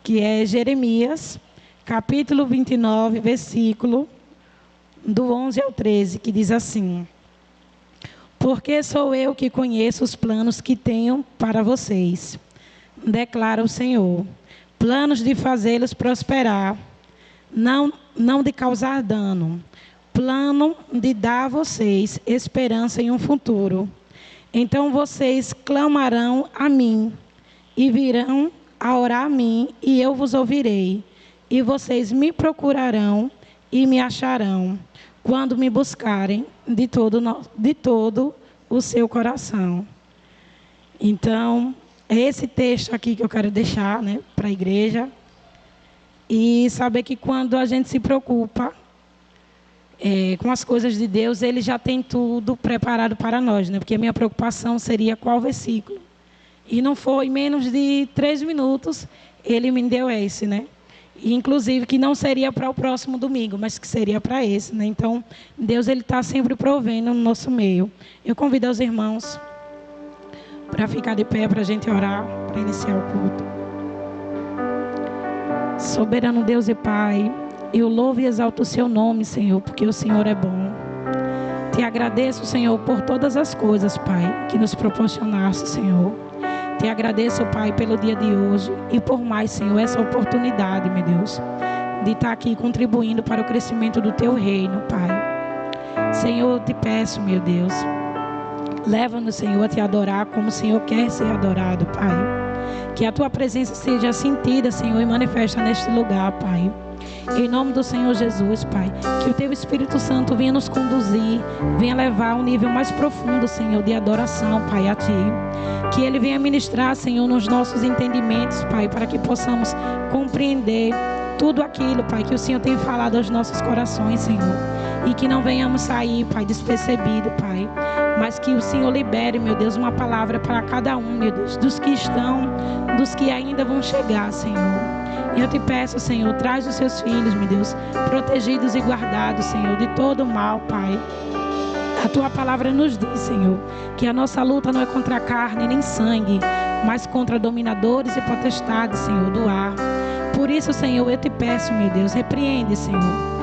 que é Jeremias, capítulo 29, versículo do 11 ao 13, que diz assim: Porque sou eu que conheço os planos que tenho para vocês, declara o Senhor, planos de fazê-los prosperar, não de causar dano, plano de dar a vocês esperança em um futuro. Então vocês clamarão a mim e virão a orar a mim, e eu vos ouvirei. E vocês me procurarão e me acharão, quando me buscarem de todo o seu coração. Então, é esse texto aqui que eu quero deixar, né, para a igreja. E saber que quando a gente se preocupa com as coisas de Deus, Ele já tem tudo preparado para nós, né? Porque a minha preocupação seria qual versículo. E não foi menos de 3 minutos, Ele me deu esse, né? E, inclusive, que não seria para o próximo domingo, mas que seria para esse, né? Então, Deus, Ele está sempre provendo no nosso meio. Eu convido os irmãos para ficar de pé, para a gente orar, para iniciar o culto. Soberano Deus e Pai, eu louvo e exalto o Seu nome, Senhor, porque o Senhor é bom. Te agradeço, Senhor, por todas as coisas, Pai, que nos proporcionaste, Senhor. Te agradeço, Pai, pelo dia de hoje e por mais, Senhor, essa oportunidade, meu Deus, de estar aqui contribuindo para o crescimento do Teu reino, Pai. Senhor, eu te peço, meu Deus, leva-nos, Senhor, a Te adorar como o Senhor quer ser adorado, Pai. Que a Tua presença seja sentida, Senhor, e manifesta neste lugar, Pai. Em nome do Senhor Jesus, Pai, que o Teu Espírito Santo venha nos conduzir, venha levar a um nível mais profundo, Senhor, de adoração, Pai, a Ti. Que Ele venha ministrar, Senhor, nos nossos entendimentos, Pai, para que possamos compreender tudo aquilo, Pai, que o Senhor tem falado aos nossos corações, Senhor. E que não venhamos sair, Pai, despercebido, Pai, mas que o Senhor libere, meu Deus, uma palavra para cada um, meu Deus, dos que estão, dos que ainda vão chegar, Senhor. E eu te peço, Senhor, traz os Seus filhos, meu Deus, protegidos e guardados, Senhor, de todo o mal, Pai. A Tua palavra nos diz, Senhor, que a nossa luta não é contra a carne nem sangue, mas contra dominadores e potestades, Senhor, do ar. Por isso, Senhor, eu te peço, meu Deus, repreende, Senhor,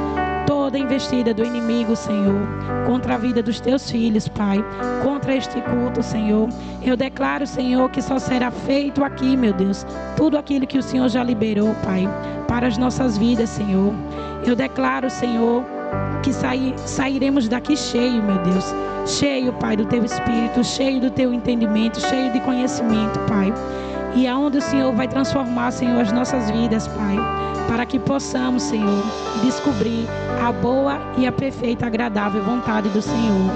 toda investida do inimigo, Senhor, contra a vida dos Teus filhos, Pai, contra este culto, Senhor. Eu declaro, Senhor, que só será feito aqui, meu Deus, tudo aquilo que o Senhor já liberou, Pai, para as nossas vidas, Senhor. Eu declaro, Senhor, que sairemos daqui cheio, meu Deus, cheio, Pai, do Teu Espírito, cheio do Teu entendimento, cheio de conhecimento, Pai. E aonde o Senhor vai transformar, Senhor, as nossas vidas, Pai, para que possamos, Senhor, descobrir a boa e a perfeita, agradável vontade do Senhor.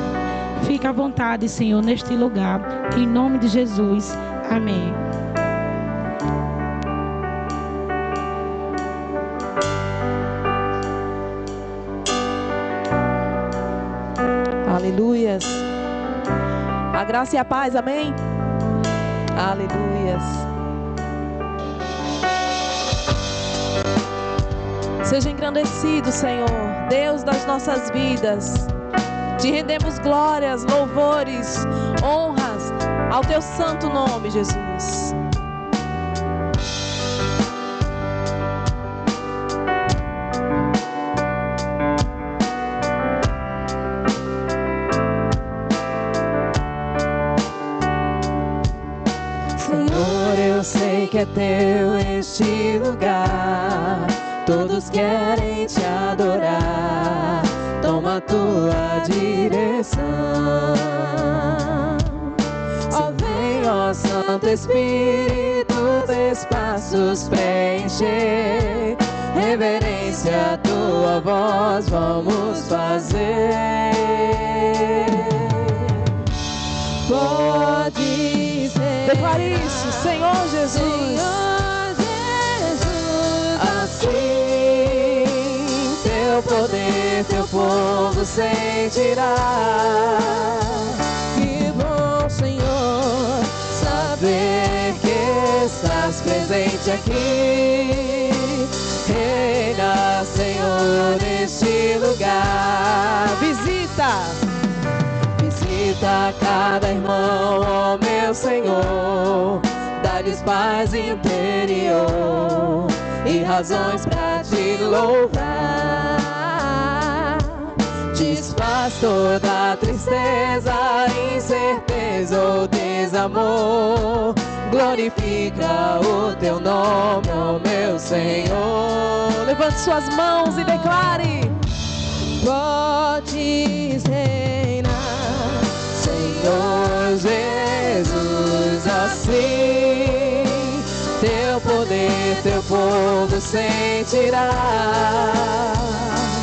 Fica à vontade, Senhor, neste lugar, em nome de Jesus. Amém. Aleluias. A graça e a paz, amém? Aleluias. Seja engrandecido, Senhor, Deus das nossas vidas. Te rendemos glórias, louvores, honras ao Teu santo nome, Jesus. Senhor, eu sei que é Teu este lugar. Todos querem Te adorar. Toma Tua direção. Ó, vem, ó Santo Espírito, espaços preencher. Reverência à Tua voz vamos fazer. Pode ser. Declare isso, Senhor Jesus. Senhor Jesus, assim Teu poder, Teu povo sentirá. Que bom, Senhor, saber que estás presente aqui. Reina, Senhor, neste lugar. Visita cada irmão, ó meu Senhor, dá-lhes paz interior. razões pra te louvar. Desfaz toda tristeza, incerteza ou desamor. Glorifica o teu nome, ó meu Senhor. Levante suas mãos e declare: Podes reinar, Senhor Jesus, assim teu poder, teu povo sentirá.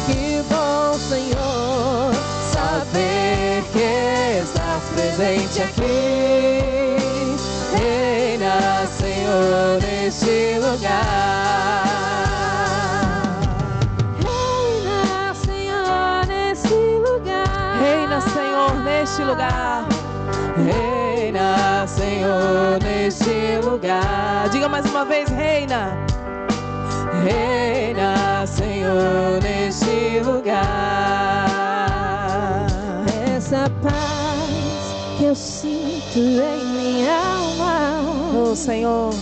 Que bom, Senhor, saber que estás presente aqui. Reina, Senhor, neste lugar. Reina, Senhor, neste lugar. reina, Senhor, neste lugar. Reina, Senhor, neste lugar. Diga mais uma vez: reina. Reina, Senhor, neste lugar. Essa paz que eu sinto em minha alma, Oh, Senhor,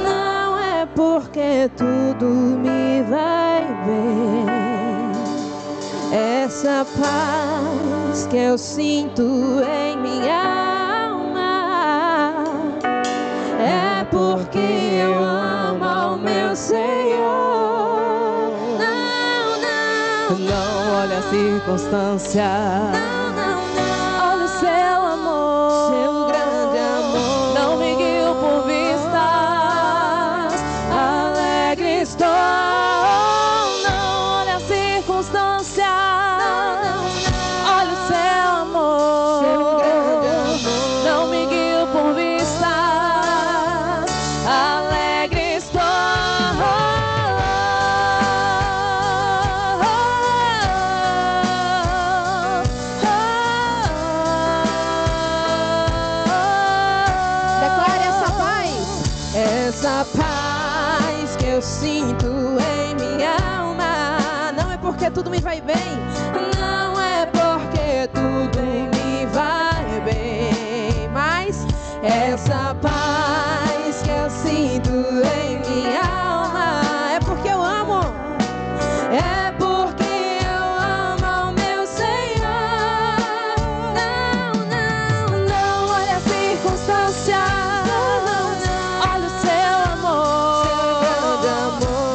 não é porque tudo me vai bem. Essa paz que eu sinto em minha alma é porque eu amo ao meu Senhor. Não, não, não olha a circunstância. Não, não, não. Olha o seu amor, seu grande amor. Não me guio por vistas, alegre estou. Não olha a circunstância. Olha o seu amor, seu grande amor. Não me guio por vistas, alegre estou. Declare essa paz. Essa paz que eu sinto em minha alma, não é porque tudo me vai bem, não é porque tudo me vai bem, mas essa paz que eu sinto em minha alma é porque eu amo, é porque eu amo ao meu Senhor. Não, não, não olha a circunstância. Olha o seu amor,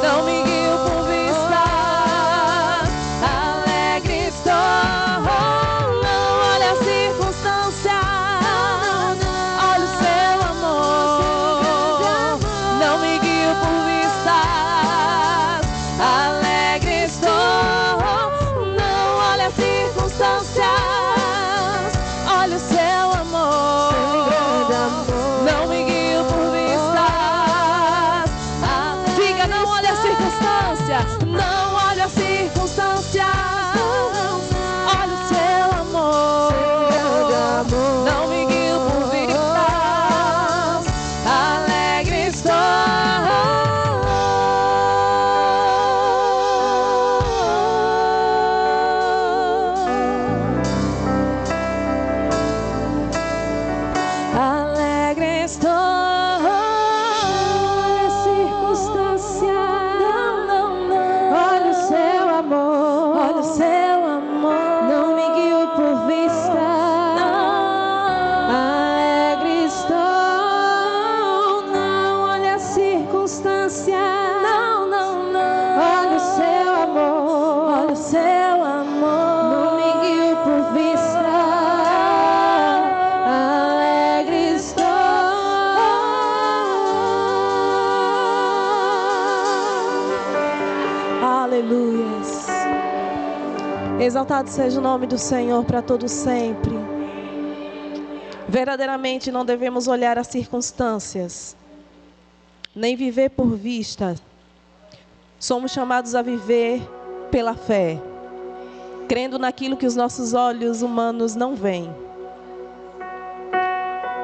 não me guio por vistas, alegre estou. Não olha a circunstância. Olha o seu amor, não me guio por vistas, alegre estou. Não olha as circunstâncias. Olha o seu amor, não me guio por vistas. Diga: não olha a circunstância. Não olha a circunstância. Olha o seu amor, não me guio por vistas, alegre estou. Alegre estou. Olha a circunstância. Não, não, não. Olha o seu amor. Olha o seu amor. Não me guio por vista. Alegre estou. Não olha a circunstância. Não, não, não. Olha o seu amor. Olha o seu amor. Não me guio por vista. Alegre estou. aleluias. Exaltado seja o nome do Senhor para todo sempre. Verdadeiramente não devemos olhar as circunstâncias, nem viver por vista. Somos chamados a viver pela fé, crendo naquilo que os nossos olhos humanos não veem.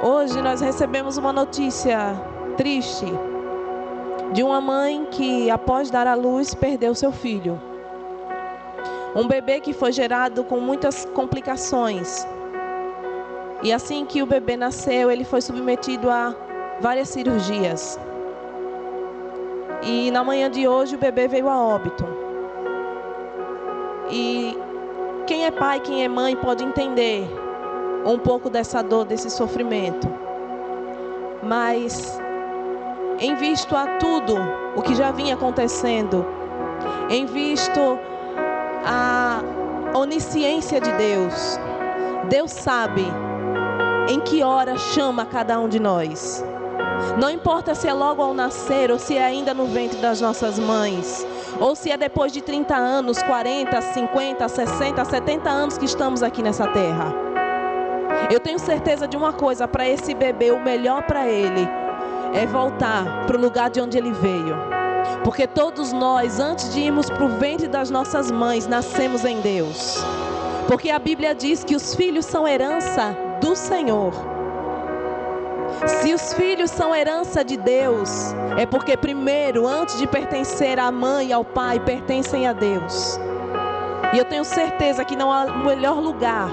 Hoje nós recebemos uma notícia triste de uma mãe que, após dar à luz, perdeu seu filho. Um bebê que foi gerado com muitas complicações. E assim que o bebê nasceu, ele foi submetido a várias cirurgias. E na manhã de hoje o bebê veio a óbito. E quem é pai, quem é mãe pode entender um pouco dessa dor, desse sofrimento. Mas em visto a tudo o que já vinha acontecendo, em visto a onisciência de Deus, Deus sabe em que hora chama cada um de nós. Não importa se é logo ao nascer ou se é ainda no ventre das nossas mães, ou se é depois de 30 anos, 40, 50, 60, 70 anos que estamos aqui nessa terra. Eu tenho certeza de uma coisa: para esse bebê, o melhor para ele é voltar para o lugar de onde ele veio. Porque todos nós, antes de irmos para o ventre das nossas mães, nascemos em Deus. Porque a Bíblia diz que os filhos são herança do Senhor. Se os filhos são herança de Deus, é porque primeiro, antes de pertencer à mãe e ao pai, pertencem a Deus. E eu tenho certeza que não há melhor lugar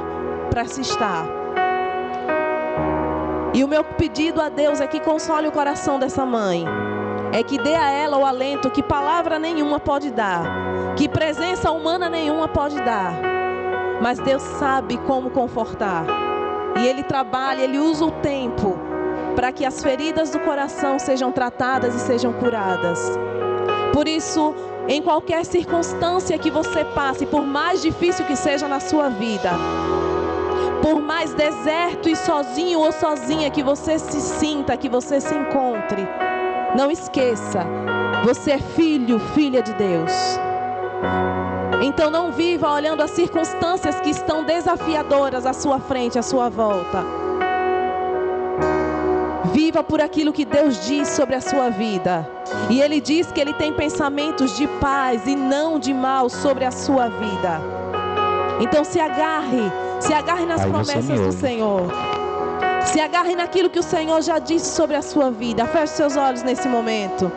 para se estar. E o meu pedido a Deus é que console o coração dessa mãe. É que dê a ela o alento que palavra nenhuma pode dar, que presença humana nenhuma pode dar. Mas Deus sabe como confortar. E Ele trabalha, Ele usa o tempo para que as feridas do coração sejam tratadas e sejam curadas. Por isso, em qualquer circunstância que você passe, por mais difícil que seja na sua vida, por mais deserto e sozinho ou sozinha que você se sinta, que você se encontre, não esqueça, você é filho, filha de Deus. Então não viva olhando as circunstâncias que estão desafiadoras à sua frente, à sua volta. Viva por aquilo que Deus diz sobre a sua vida. E Ele diz que Ele tem pensamentos de paz e não de mal sobre a sua vida. Então se agarre nas promessas do Senhor. Se agarre naquilo que o Senhor já disse sobre a sua vida. Feche seus olhos nesse momento.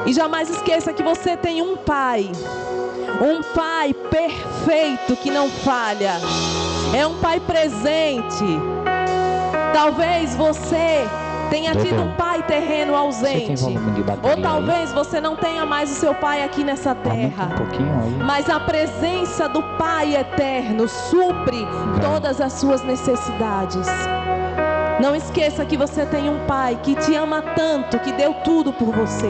E jamais esqueça que você tem um pai perfeito que não falha. É um pai presente. Talvez você tenha tido um pai terreno ausente, ou talvez você não tenha mais o seu pai aqui nessa terra, mas a presença do Pai eterno supre todas as suas necessidades. Não esqueça que você tem um pai que te ama tanto, que deu tudo por você.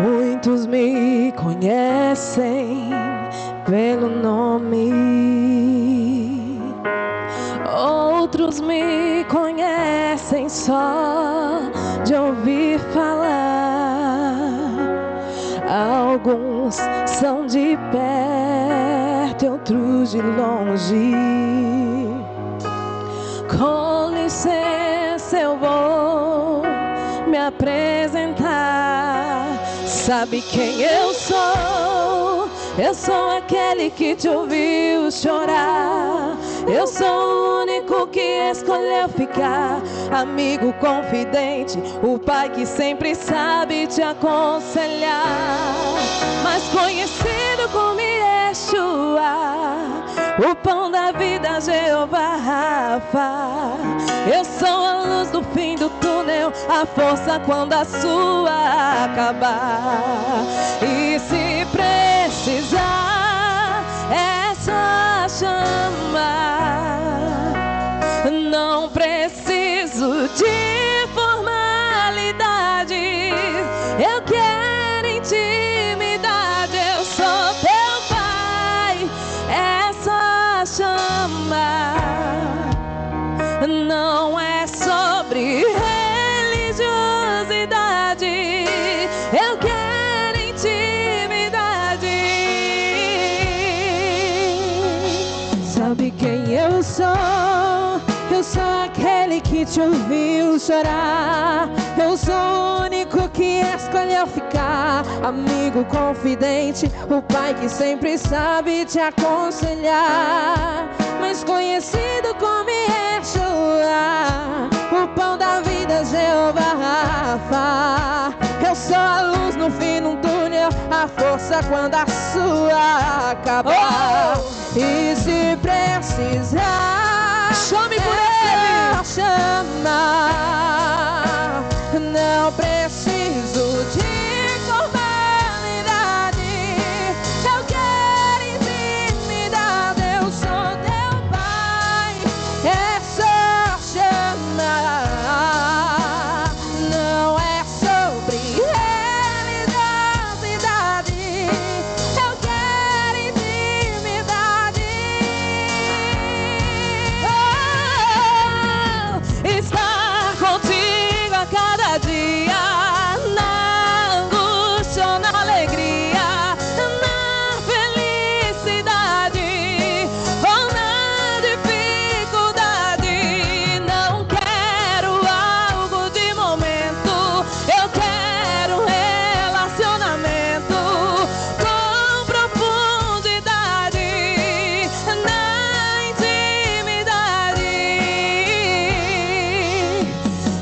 Muitos me conhecem pelo nome, outros me conhecem só de ouvir falar. Alguns são de perto e outros de longe. Com licença, eu vou me apresentar. Sabe quem eu sou? Eu sou aquele que te ouviu chorar. Eu sou o único que escolheu ficar. Amigo confidente, o pai que sempre sabe te aconselhar. Mas conhecido como Yeshua, o pão da vida, Jeová Rafa. Eu sou a luz do fim do túnel, a força quando a sua acabar. E se precisar, é só chamar. Não preciso de formalidades, eu quero intimidade. Eu sou teu pai, é só chamar. Não é sobre religiosidade, eu quero intimidade. Sabe quem eu sou? Eu sou aquele que te ouviu chorar. Eu sou o único que eu ficar. Amigo confidente, o pai que sempre sabe te aconselhar. Mas conhecido como Yeshua, o pão da vida, Jeová Rafa. Eu sou a luz no fim de um túnel, a força quando a sua acabar. E se precisar, chame por ele. Chamar. Não preciso de formalidade. Eu quero intimidade. Eu sou teu pai. É só chamar. Não é sobre religiosidade. Eu quero intimidade. Estar contigo a cada dia, na angústia ou na alegria, na felicidade ou na dificuldade. Não quero algo de momento, eu quero relacionamento com profundidade, na intimidade.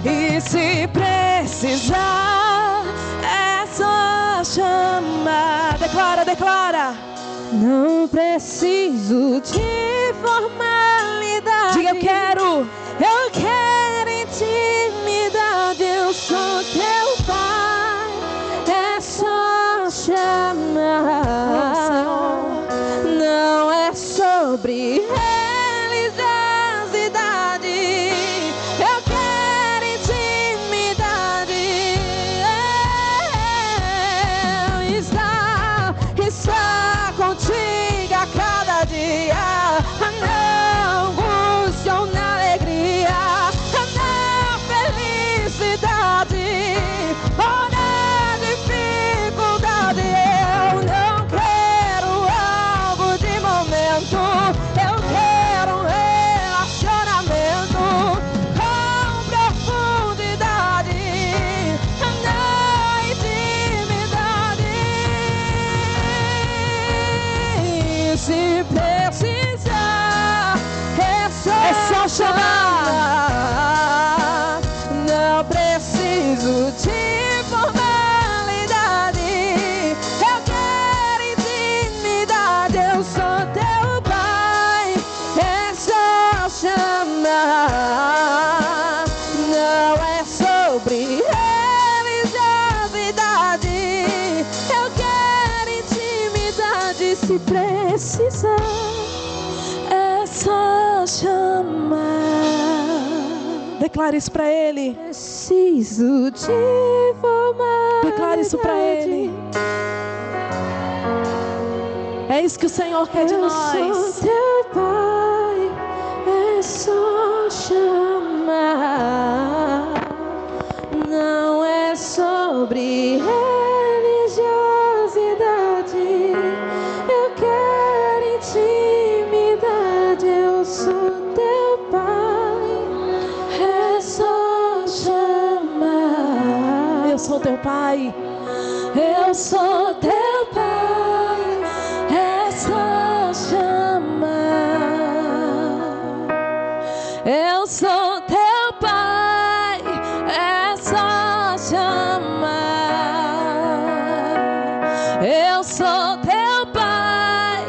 E se precisar, é só chamar. Declara, declara. Não preciso de formalidade. Diga, eu quero intimidade. Eu sou teu pai. É só chamar. Não é sobre religiosidade. Eu quero intimidade. Está contigo a cada dia, na angústia ou na alegria, na felicidade ou na dificuldade. Eu não quero algo de momento, eu quero um relacionamento com profundidade, na intimidade. Se precisar, é só chamar. Não preciso de formalidade. Eu quero intimidade. Eu sou teu pai. É só chamar. Não é sobre religiosidade. Eu quero intimidade. Se precisar, é só chamar. Declare isso para ele. Preciso de formalidade. Declare isso para ele. É isso que o Senhor quer de Eu nós. sou teu pai. É só chamar. Não é sobre religiosidade. Eu quero intimidade. Eu sou teu pai. É só chamar. Eu sou teu pai. Eu sou teu pai. É só chamar. Eu sou teu pai. É só chamar. Eu sou teu pai.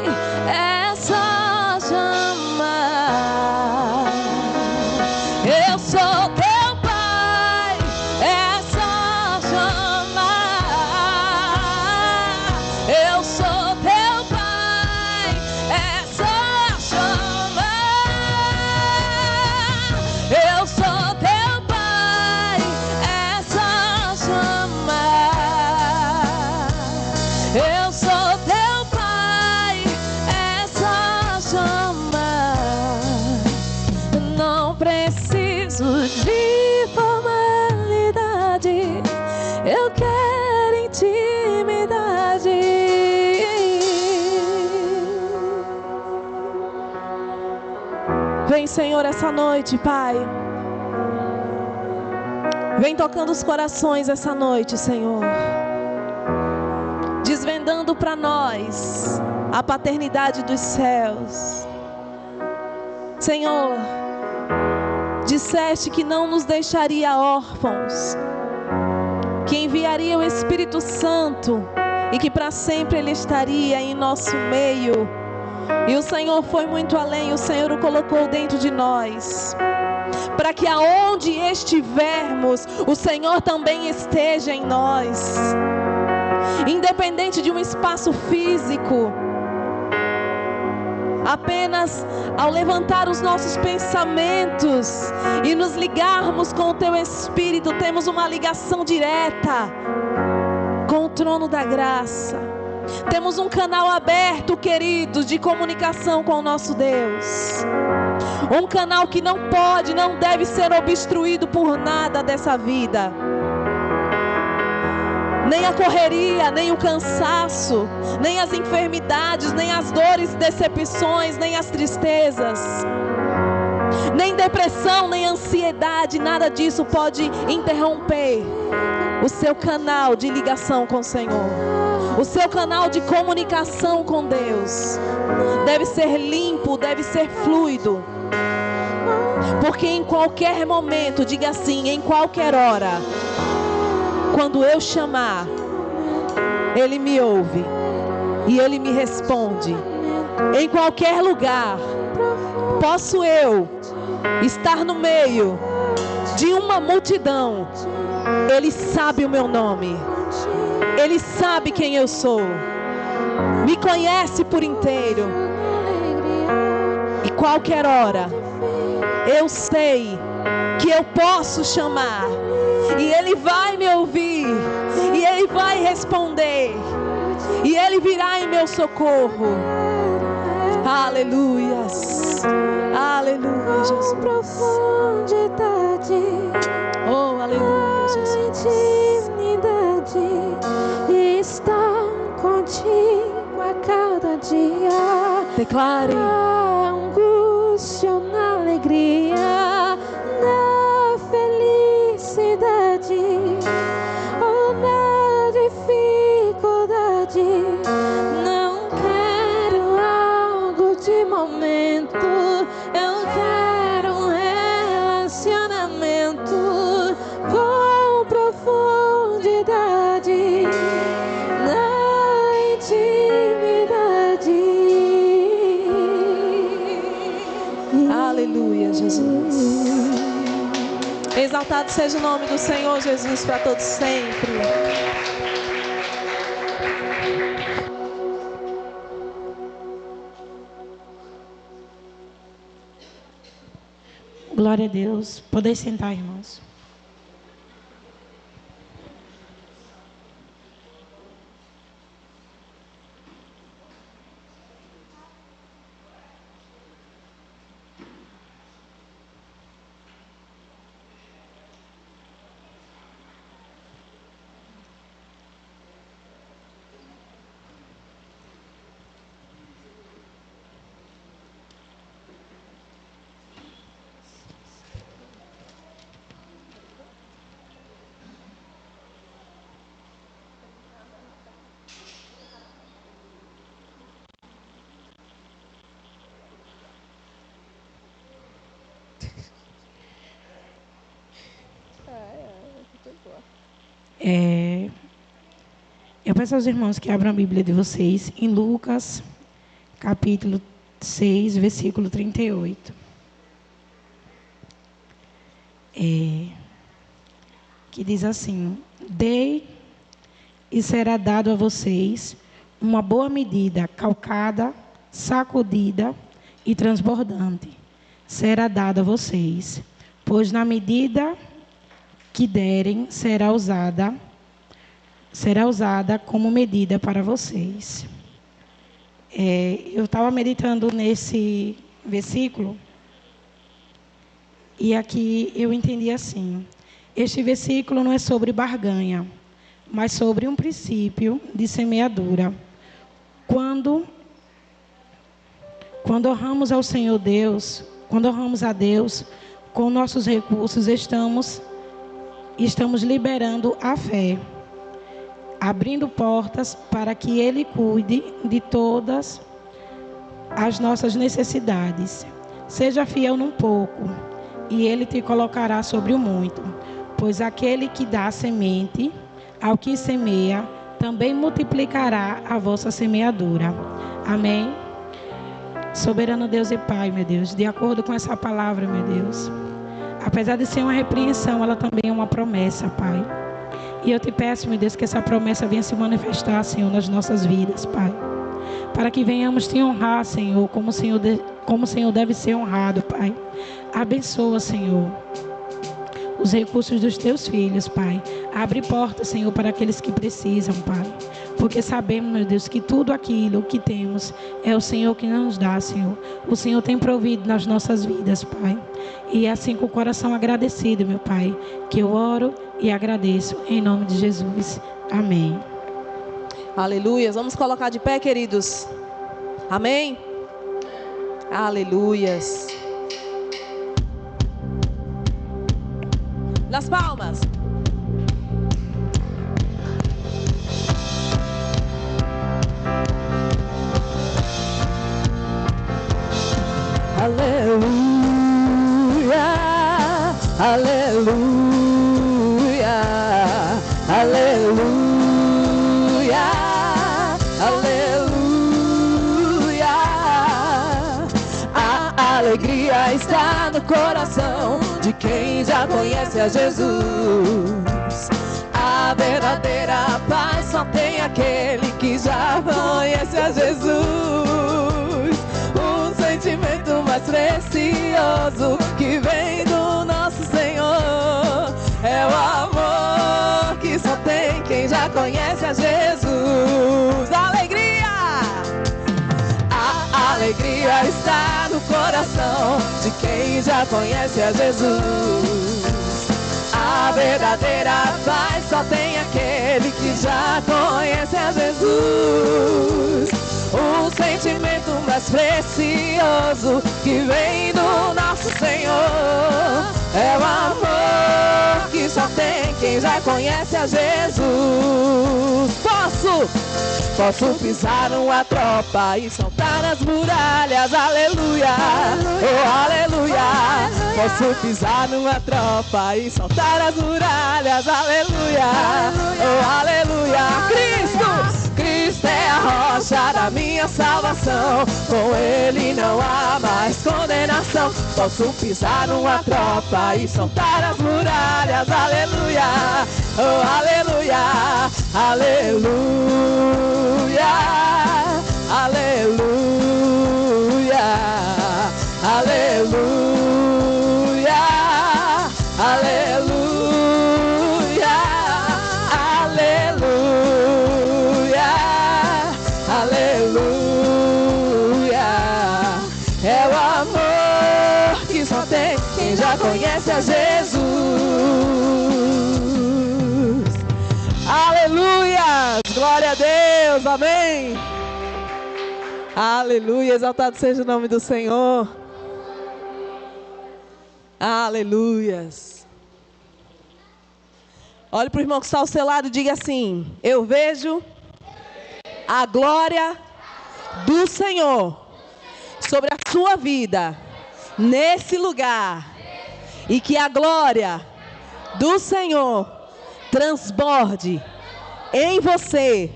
É só chamar. Eu sou teu pai. É só chamar. Eu sou teu pai. É só chamar. Eu sou teu pai. É só chamar. Eu sou teu pai. É só chamar. Não preciso de formalidade. Eu quero intimidade. Vem, Senhor, essa noite, Pai. Vem tocando os corações essa noite, Senhor. revelando para nós a paternidade dos céus. Senhor, disseste que não nos deixaria órfãos, que enviaria o Espírito Santo e que para sempre Ele estaria em nosso meio. E o Senhor foi muito além, o Senhor o colocou dentro de nós, para que aonde estivermos, o Senhor também esteja em nós. Independente de um espaço físico, apenas ao levantar os nossos pensamentos e nos ligarmos com o Teu Espírito, temos uma ligação direta com o trono da graça. Temos um canal aberto, queridos, de comunicação com o nosso Deus. Um canal que não pode, não deve ser obstruído por nada dessa vida. Nem a correria, nem o cansaço, nem as enfermidades, nem as dores, decepções, nem as tristezas, nem depressão, nem ansiedade, nada disso pode interromper o seu canal de ligação com o Senhor. O seu canal de comunicação com Deus deve ser limpo, deve ser fluido. Porque em qualquer momento, diga assim, em qualquer hora, quando eu chamar, Ele me ouve e Ele me responde. Em qualquer lugar, posso eu estar no meio de uma multidão, Ele sabe o meu nome, Ele sabe quem eu sou, me conhece por inteiro. E qualquer hora, eu sei que eu posso chamar, e Ele vai me ouvir, e Ele vai responder, e Ele virá em meu socorro. Aleluias, aleluia, Jesus. Profundidade, oh, aleluia, Jesus. Intimidade, está contigo a cada dia. Declare. Na angústia ou na alegria, na felicidade ou na dificuldade, não quero algo de momento, eu quero um relacionamento com profundidade, na intimidade. Aleluia, Jesus. Exaltado seja o nome do Senhor Jesus para todos sempre. Glória a Deus. Podem sentar, irmãos. Eu peço aos irmãos que abram a Bíblia de vocês em Lucas, capítulo 6, versículo 38. Que diz assim: dei e será dado a vocês uma boa medida, calcada, sacudida e transbordante. Será dado a vocês, pois na medida que derem, será usada como medida para vocês. Eu estava meditando nesse versículo e aqui eu entendi assim: este versículo não é sobre barganha, mas sobre um princípio de semeadura. Quando honramos ao Senhor Deus, quando honramos a Deus, com nossos recursos estamos liberando a fé. abrindo portas para que Ele cuide de todas as nossas necessidades. Seja fiel num pouco, e Ele te colocará sobre o muito. Pois aquele que dá semente ao que semeia, também multiplicará a vossa semeadura. Amém? Soberano Deus e Pai, meu Deus, de acordo com essa palavra, meu Deus, apesar de ser uma repreensão, ela também é uma promessa, Pai. E eu te peço, meu Deus, que essa promessa venha se manifestar, Senhor, nas nossas vidas, Pai. Para que venhamos te honrar, Senhor, como o Senhor deve ser honrado, Pai. Abençoa, Senhor, os recursos dos teus filhos, Pai. Abre portas, Senhor, para aqueles que precisam, Pai. Porque sabemos, meu Deus, que tudo aquilo que temos é o Senhor que nos dá, Senhor. O Senhor tem provido nas nossas vidas, Pai. E é assim com o coração agradecido, meu Pai, que eu oro e agradeço em nome de Jesus. Amém. Aleluia. Vamos colocar de pé, queridos. Amém? Aleluias. Nas palmas. Aleluia, aleluia, aleluia, aleluia. A alegria está no coração de quem já conhece a Jesus. A verdadeira paz só tem aquele que já conhece a Jesus. O sentimento mais precioso que vem do nosso Senhor é o amor que só tem quem já conhece a Jesus. Alegria! A alegria está no coração de quem já conhece a Jesus. A verdadeira paz só tem aquele que já conhece a Jesus. O sentimento mais precioso que vem do nosso Senhor é o amor que só tem quem já conhece a Jesus. Posso pisar numa tropa e saltar as muralhas, aleluia, oh aleluia. Posso pisar numa tropa e saltar as muralhas, aleluia, oh aleluia. Cristo é a rocha da minha salvação, com Ele não há mais condenação. Posso pisar numa tropa e soltar as muralhas, aleluia, oh aleluia, aleluia, aleluia, aleluia, aleluia. Conhece a Jesus. Aleluia, glória a Deus, amém. Aleluia, exaltado seja o nome do Senhor. Aleluias. Olhe para o irmão que está ao seu lado e diga assim: eu vejo a glória do Senhor sobre a sua vida nesse lugar. E que a glória do Senhor transborde em você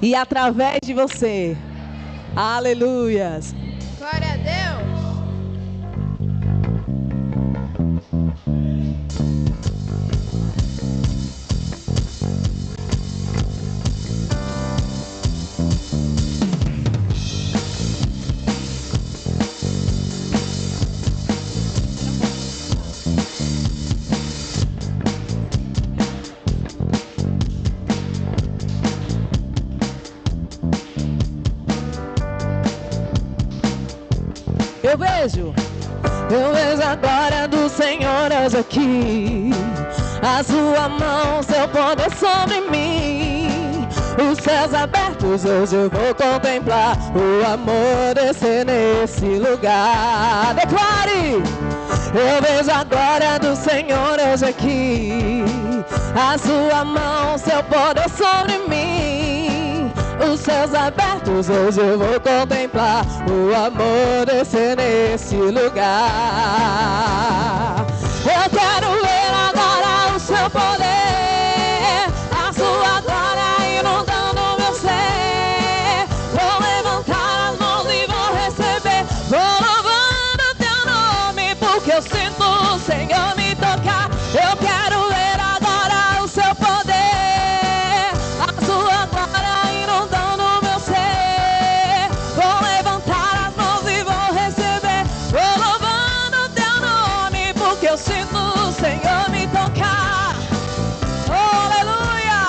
e através de você. Aleluias. Glória a Deus. Eu vejo a glória do Senhor hoje aqui, a sua mão, seu poder sobre mim. Os céus abertos hoje eu vou contemplar, o amor descer nesse lugar. Declare! Eu vejo a glória do Senhor hoje aqui, a sua mão, seu poder sobre mim. céus abertos, hoje eu vou contemplar o amor descer nesse lugar. Eu quero ver agora o seu poder, a sua glória inundando meu ser. Vou levantar as mãos e vou receber, vou louvando teu nome, porque eu sinto o Senhor me tocar. Eu quero ver agora o seu poder, a sua glória inundando meu ser. Vou levantar as mãos e vou receber, vou louvando teu nome, porque eu sinto o Senhor me tocar. Oh, aleluia!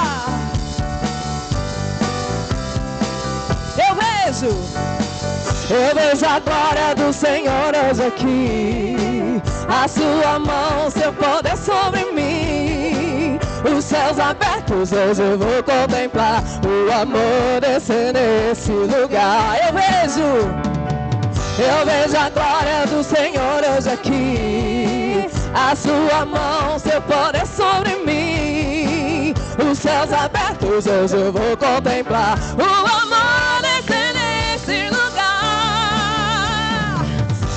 Eu vejo a glória do Senhor hoje aqui, a sua mão, seu poder sobre mim. Os céus abertos, hoje eu vou contemplar o amor descer nesse lugar. Eu vejo a glória do Senhor hoje aqui, a sua mão, seu poder sobre mim. Os céus abertos, hoje eu vou contemplar o amor descer nesse lugar.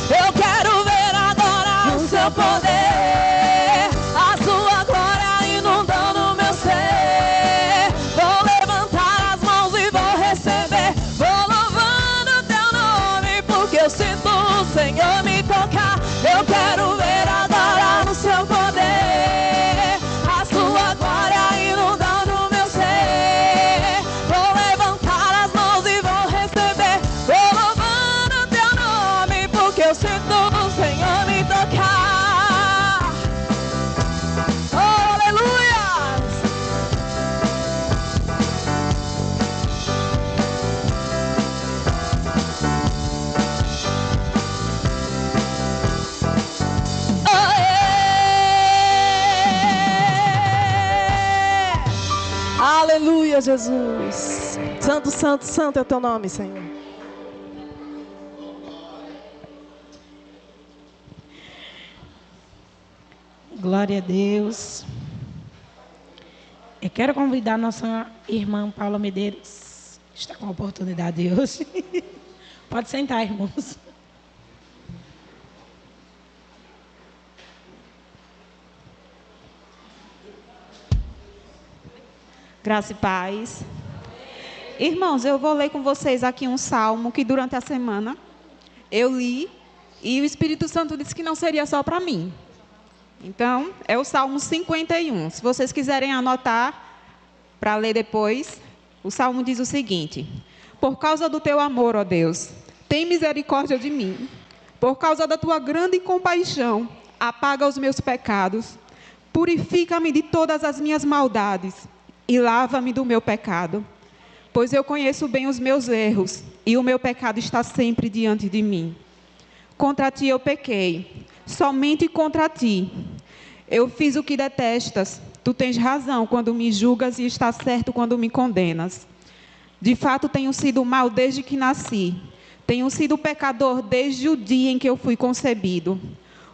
Eu quero ver agora o seu poder, a sua glória inundando meu ser. Vou levantar as mãos e vou receber, vou louvando teu nome, porque eu sinto o Senhor me tocar. Eu quero ver agora o seu poder, a sua glória inundando meu ser. Vou levantar as mãos e vou receber, vou louvando teu nome, porque eu sinto o Senhor me tocar. Oh, aleluia! Aleluia, Jesus. Santo, santo, santo é o teu nome, Senhor. Glória a Deus. Eu quero convidar a nossa irmã Paula Medeiros, que está com a oportunidade hoje. Pode sentar, irmãos. Graça e paz. Irmãos, eu vou ler com vocês aqui um salmo que durante a semana eu li e o Espírito Santo disse que não seria só para mim. Então, é o Salmo 51. Se vocês quiserem anotar para ler depois, o Salmo diz o seguinte: por causa do teu amor, ó Deus, tem misericórdia de mim. Por causa da tua grande compaixão, apaga os meus pecados. Purifica-me de todas as minhas maldades e lava-me do meu pecado. Pois eu conheço bem os meus erros e o meu pecado está sempre diante de mim. Contra ti eu pequei, somente contra ti. Eu fiz o que detestas. Tu tens razão quando me julgas e estás certo quando me condenas. De fato, tenho sido mau desde que nasci. Tenho sido pecador desde o dia em que eu fui concebido.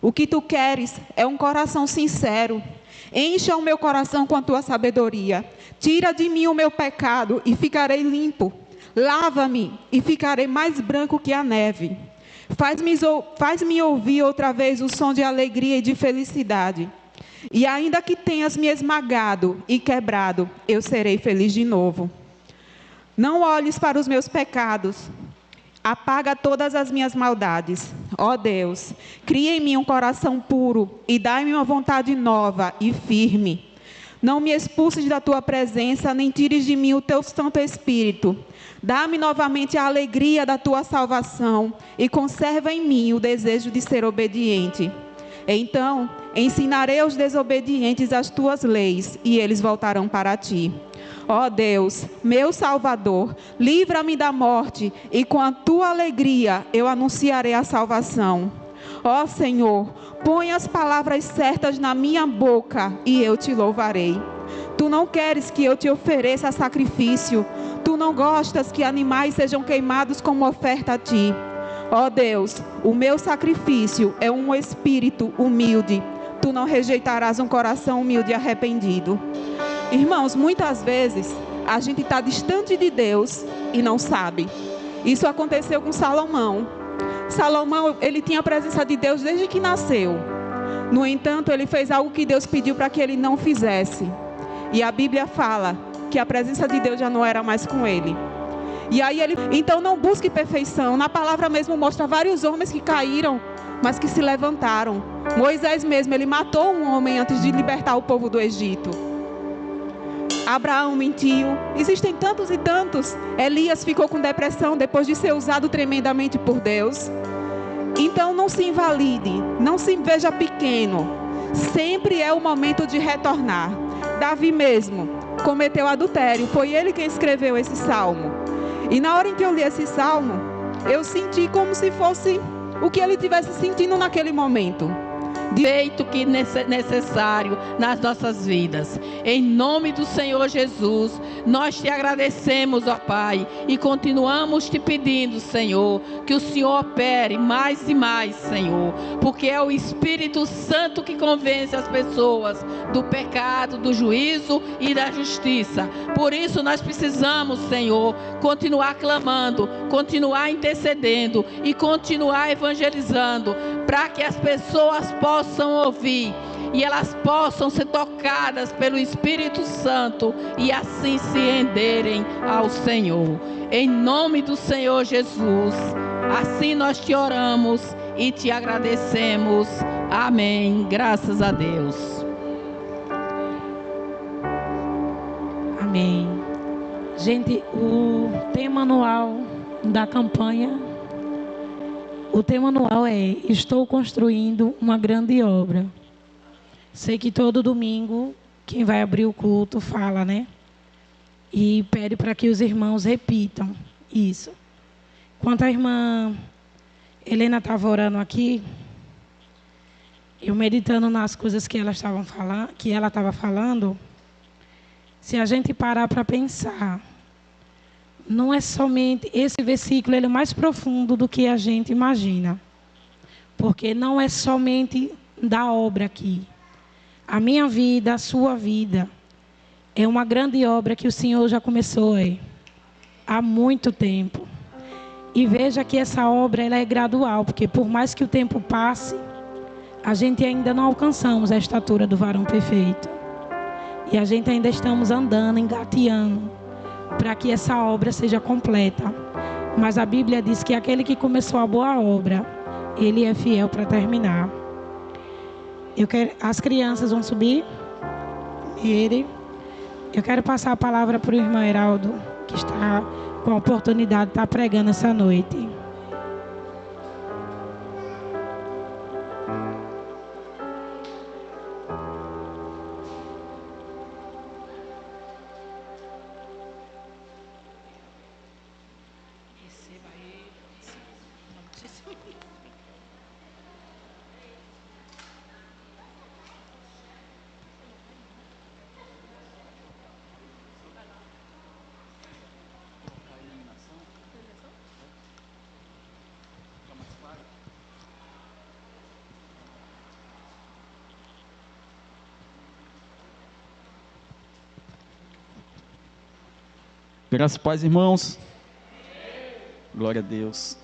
O que tu queres é um coração sincero. Encha o meu coração com a tua sabedoria. Tira de mim o meu pecado e ficarei limpo. Lava-me e ficarei mais branco que a neve. Faz-me ouvir outra vez o som de alegria e de felicidade. E ainda que tenhas me esmagado e quebrado, eu serei feliz de novo. Não olhes para os meus pecados. Apaga todas as minhas maldades. Ó Deus, cria em mim um coração puro e dai-me uma vontade nova e firme. Não me expulses da tua presença, nem tires de mim o teu Santo Espírito. Dá-me novamente a alegria da tua salvação e conserva em mim o desejo de ser obediente. Então, ensinarei aos desobedientes as tuas leis e eles voltarão para ti. Ó Deus, meu Salvador, livra-me da morte e com a tua alegria eu anunciarei a salvação. Ó Senhor, põe as palavras certas na minha boca e eu te louvarei. Tu não queres que eu te ofereça sacrifício. Tu não gostas que animais sejam queimados como oferta a ti. Ó Deus, o meu sacrifício é um espírito humilde. Tu não rejeitarás um coração humilde e arrependido. Irmãos, muitas vezes a gente está distante de Deus e não sabe. Isso aconteceu com Salomão. Salomão, ele tinha a presença de Deus desde que nasceu. No entanto, ele fez algo que Deus pediu para que ele não fizesse. E a Bíblia fala que a presença de Deus já não era mais com ele. E aí então não busque perfeição. Na palavra mesmo mostra vários homens que caíram, mas que se levantaram. Moisés mesmo, ele matou um homem antes de libertar o povo do Egito. Abraão mentiu. Existem tantos e tantos. Elias ficou com depressão depois de ser usado tremendamente por Deus. Então não se invalide, não se veja pequeno. Sempre é o momento de retornar. Davi mesmo cometeu adultério. Foi ele quem escreveu esse salmo. E na hora em que eu li esse salmo, eu senti como se fosse o que ele estivesse sentindo naquele momento. Feito que necessário nas nossas vidas. Em nome do Senhor Jesus, nós te agradecemos, ó Pai, e continuamos te pedindo, Senhor, que o Senhor opere mais e mais, Senhor, porque é o Espírito Santo que convence as pessoas do pecado, do juízo e da justiça. Por isso nós precisamos, Senhor, continuar clamando, continuar intercedendo e continuar evangelizando, para que as pessoas possam ouvir e elas possam ser tocadas pelo Espírito Santo e assim se renderem ao Senhor. Em nome do Senhor Jesus, assim nós te oramos e te agradecemos. Amém. Graças a Deus. Amém. Gente, o tema anual da campanha, o tema anual é: estou construindo uma grande obra. Sei que todo domingo quem vai abrir o culto fala, né? E pede para que os irmãos repitam isso. Enquanto a irmã Helena estava orando aqui, eu meditando nas coisas que ela estava falando, se a gente parar para pensar, não é somente esse versículo, ele é mais profundo do que a gente imagina, porque não é somente da obra aqui. A minha vida, a sua vida, é uma grande obra que o Senhor já começou há muito tempo. E veja que essa obra ela é gradual, porque por mais que o tempo passe, a gente ainda não alcançamos a estatura do varão perfeito. E a gente ainda estamos andando, engateando, para que essa obra seja completa. Mas a Bíblia diz que aquele que começou a boa obra, ele é fiel para terminar. As crianças vão subir. Eu quero passar a palavra para o irmão Heraldo, que está com a oportunidade de estar pregando essa noite. Graças e paz, irmãos. Glória a Deus.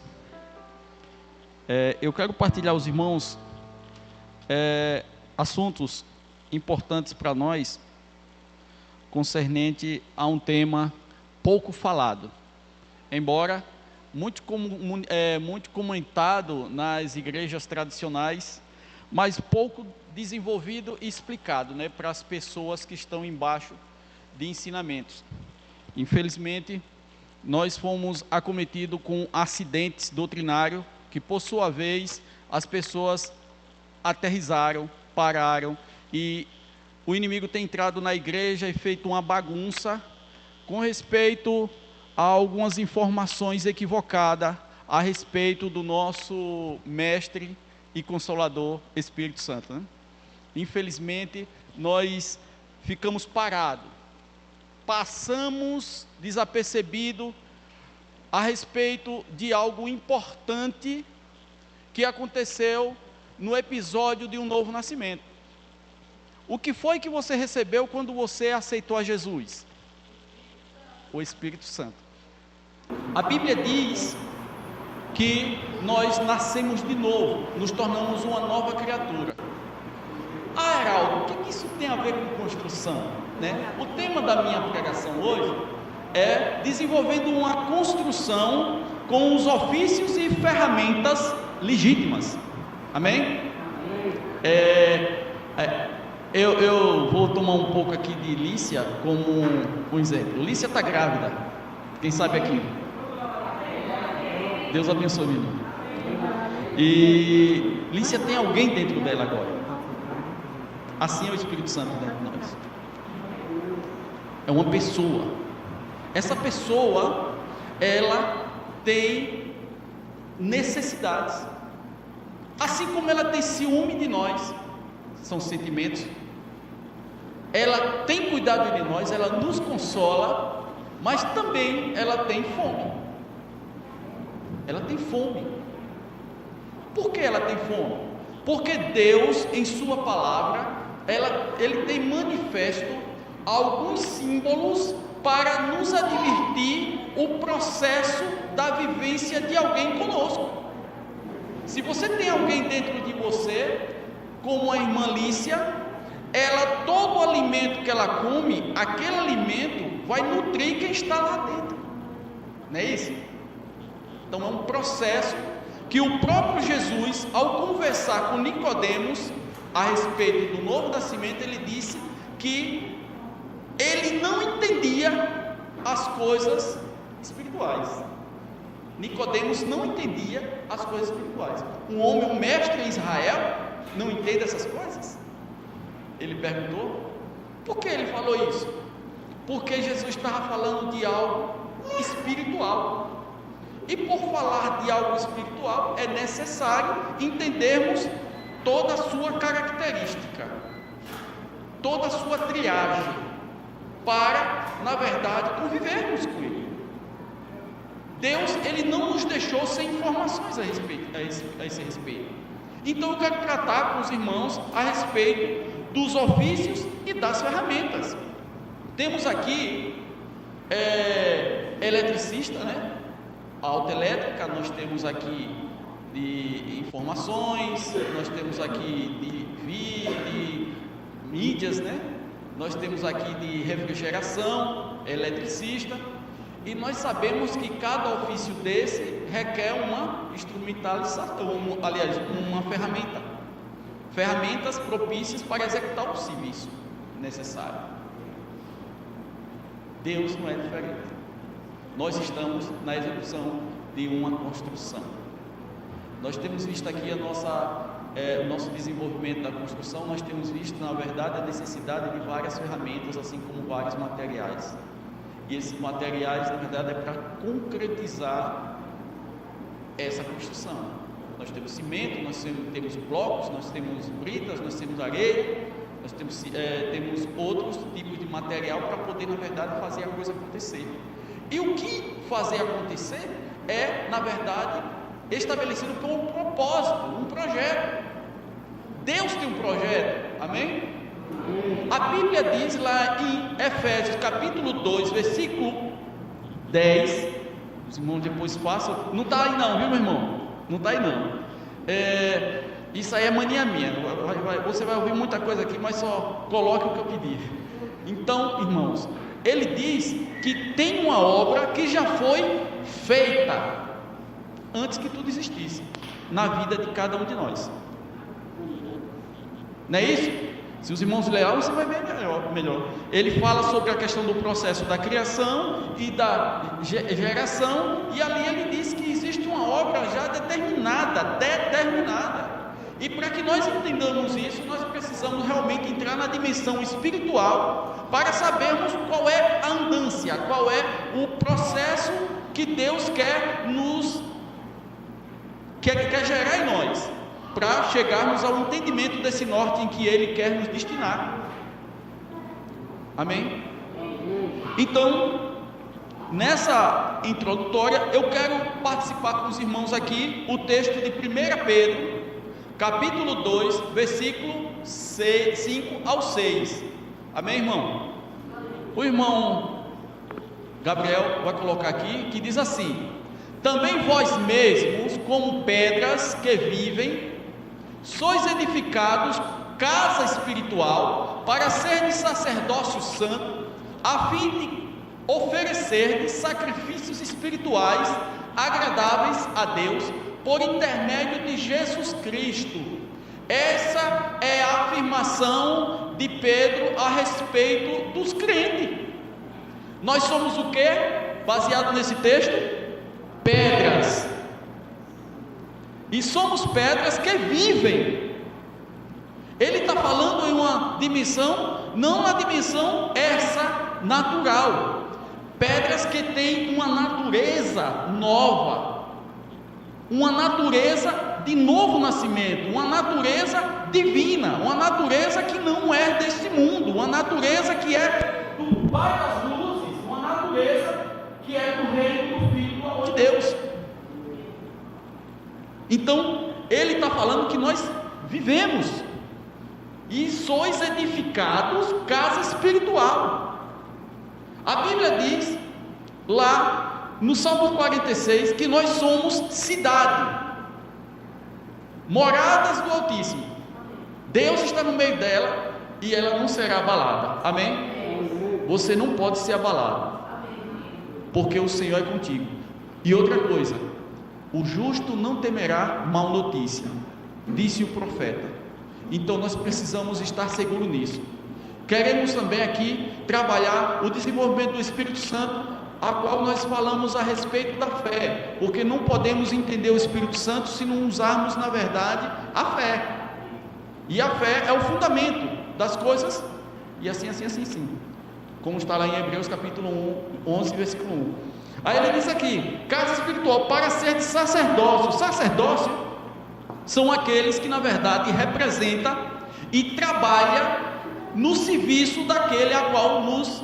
Eu quero partilhar aos irmãos assuntos importantes para nós, concernente a um tema pouco falado, embora muito comentado nas igrejas tradicionais, mas pouco desenvolvido e explicado, né, para as pessoas que estão embaixo de ensinamentos. Infelizmente, nós fomos acometidos com acidentes doutrinários que, por sua vez, as pessoas aterrizaram, pararam, e o inimigo tem entrado na igreja e feito uma bagunça com respeito a algumas informações equivocadas a respeito do nosso mestre e consolador Espírito Santo, né? Infelizmente, nós ficamos parados. Passamos desapercebido a respeito de algo importante que aconteceu no episódio de um novo nascimento. O que foi que você recebeu quando você aceitou a Jesus? O Espírito Santo. A Bíblia diz que nós nascemos de novo, nos tornamos uma nova criatura. Ah, Heraldo, o que isso tem a ver com construção? Né? O tema da minha pregação hoje é desenvolvendo uma construção com os ofícios e ferramentas legítimas. Amém? Eu vou tomar um pouco aqui de Lícia como um exemplo. Lícia está grávida. Quem sabe aqui? Deus abençoe, meu irmão. E Lícia tem alguém dentro dela agora. Assim é o Espírito Santo dentro de nós. É uma pessoa. Essa pessoa, ela tem necessidades. Assim como ela tem ciúme de nós, são sentimentos. Ela tem cuidado de nós, ela nos consola, mas também ela tem fome. Ela tem fome. Por que ela tem fome? Porque Deus, em sua palavra, Ele tem manifesto alguns símbolos para nos advertir o processo da vivência de alguém conosco. Se você tem alguém dentro de você, como a irmã Lícia, todo o alimento que ela come, aquele alimento vai nutrir quem está lá dentro. Não é isso? Então é um processo que o próprio Jesus, ao conversar com Nicodemos a respeito do novo nascimento, ele disse que ele não entendia as coisas espirituais. Nicodemos não entendia as coisas espirituais. Um homem, um mestre em Israel, não entende essas coisas? Ele perguntou. Por que ele falou isso? Porque Jesus estava falando de algo espiritual. E por falar de algo espiritual, é necessário entendermos toda a sua característica, toda a sua triagem, para, na verdade, convivermos com Ele. Deus, Ele não nos deixou sem informações a esse respeito. Então eu quero tratar com os irmãos a respeito dos ofícios e das ferramentas. Temos aqui eletricista, né? A autoelétrica, nós temos aqui de informações, nós temos aqui de mídias, né? Nós temos aqui de refrigeração, eletricista, e nós sabemos que cada ofício desse requer uma instrumentalização, uma ferramenta. Ferramentas propícias para executar o serviço necessário. Deus não é diferente. Nós estamos na execução de uma construção. Nós temos visto aqui o nosso desenvolvimento da construção, nós temos visto, na verdade, a necessidade de várias ferramentas, assim como vários materiais. E esses materiais, na verdade, é para concretizar essa construção. Nós temos cimento, nós temos blocos, nós temos britas, nós temos areia, nós temos outros tipos de material para poder, na verdade, fazer a coisa acontecer. E o que fazer acontecer é, na verdade, estabelecido por um propósito, um projeto. Deus tem um projeto, amém? A Bíblia diz lá em Efésios capítulo 2, versículo 10, os irmãos depois façam, não está aí não, viu meu irmão? Não está aí não. Isso aí é mania minha, você vai ouvir muita coisa aqui, mas só coloque o que eu pedi. Então, irmãos, ele diz que tem uma obra que já foi feita antes que tudo existisse na vida de cada um de nós. Não é isso? Se os irmãos lerem, você vai ver melhor. Ele fala sobre a questão do processo da criação e da geração, e ali ele diz que existe uma obra já determinada. E para que nós entendamos isso, nós precisamos realmente entrar na dimensão espiritual para sabermos qual é a andância, qual é o processo que Deus quer gerar em nós, para chegarmos ao entendimento desse norte em que Ele quer nos destinar. Amém? Então, nessa introdutória, eu quero participar com os irmãos aqui o texto de 1 Pedro, capítulo 2, versículo 5 ao 6. Amém, irmão? O irmão Gabriel vai colocar aqui, que diz assim: também vós mesmos, como pedras que vivem, sois edificados casa espiritual, para serdes sacerdócio santo, a fim de oferecerdes sacrifícios espirituais agradáveis a Deus, por intermédio de Jesus Cristo. Essa é a afirmação de Pedro a respeito dos crentes. Nós somos o que? Baseado nesse texto? Pedras. E somos pedras que vivem. Ele está falando em uma dimensão, não na dimensão essa natural. Pedras que têm uma natureza nova, uma natureza de novo nascimento, uma natureza divina, uma natureza que não é deste mundo, uma natureza que é do Pai das luzes, uma natureza que é do reino do Filho do amor de Deus. Então, ele está falando que nós vivemos e sois edificados casa espiritual. A Bíblia diz lá no Salmo 46 que nós somos cidade, moradas do Altíssimo. Deus está no meio dela e ela não será abalada. Amém? Você não pode ser abalado, porque o Senhor é contigo. E outra coisa, o justo não temerá mal notícia, disse o profeta. Então nós precisamos estar seguros nisso. Queremos também aqui trabalhar o desenvolvimento do Espírito Santo, a qual nós falamos a respeito da fé, porque não podemos entender o Espírito Santo se não usarmos na verdade a fé. E a fé é o fundamento das coisas, e assim, como está lá em Hebreus capítulo 11, versículo 1. Aí ele diz aqui, casa espiritual, para ser de sacerdócio. Sacerdócio são aqueles que na verdade representam e trabalham no serviço daquele a qual nos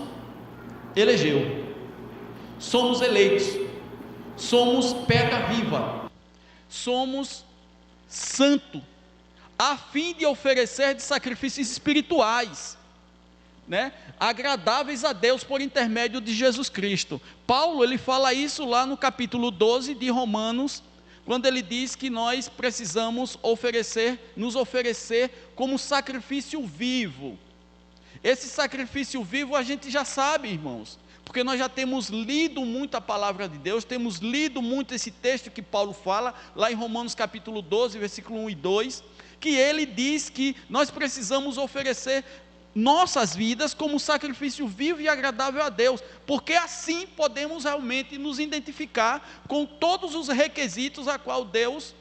elegeu. Somos eleitos, somos pedra viva, somos santo, a fim de oferecer de sacrifícios espirituais, agradáveis a Deus por intermédio de Jesus Cristo. Paulo, ele fala isso lá no capítulo 12 de Romanos, quando ele diz que nós precisamos nos oferecer como sacrifício vivo. Esse sacrifício vivo a gente já sabe, irmãos, porque nós já temos lido muito a palavra de Deus, temos lido muito esse texto que Paulo fala, lá em Romanos capítulo 12, versículo 1 e 2, que ele diz que nós precisamos oferecer nossas vidas como sacrifício vivo e agradável a Deus, porque assim podemos realmente nos identificar com todos os requisitos a qual Deus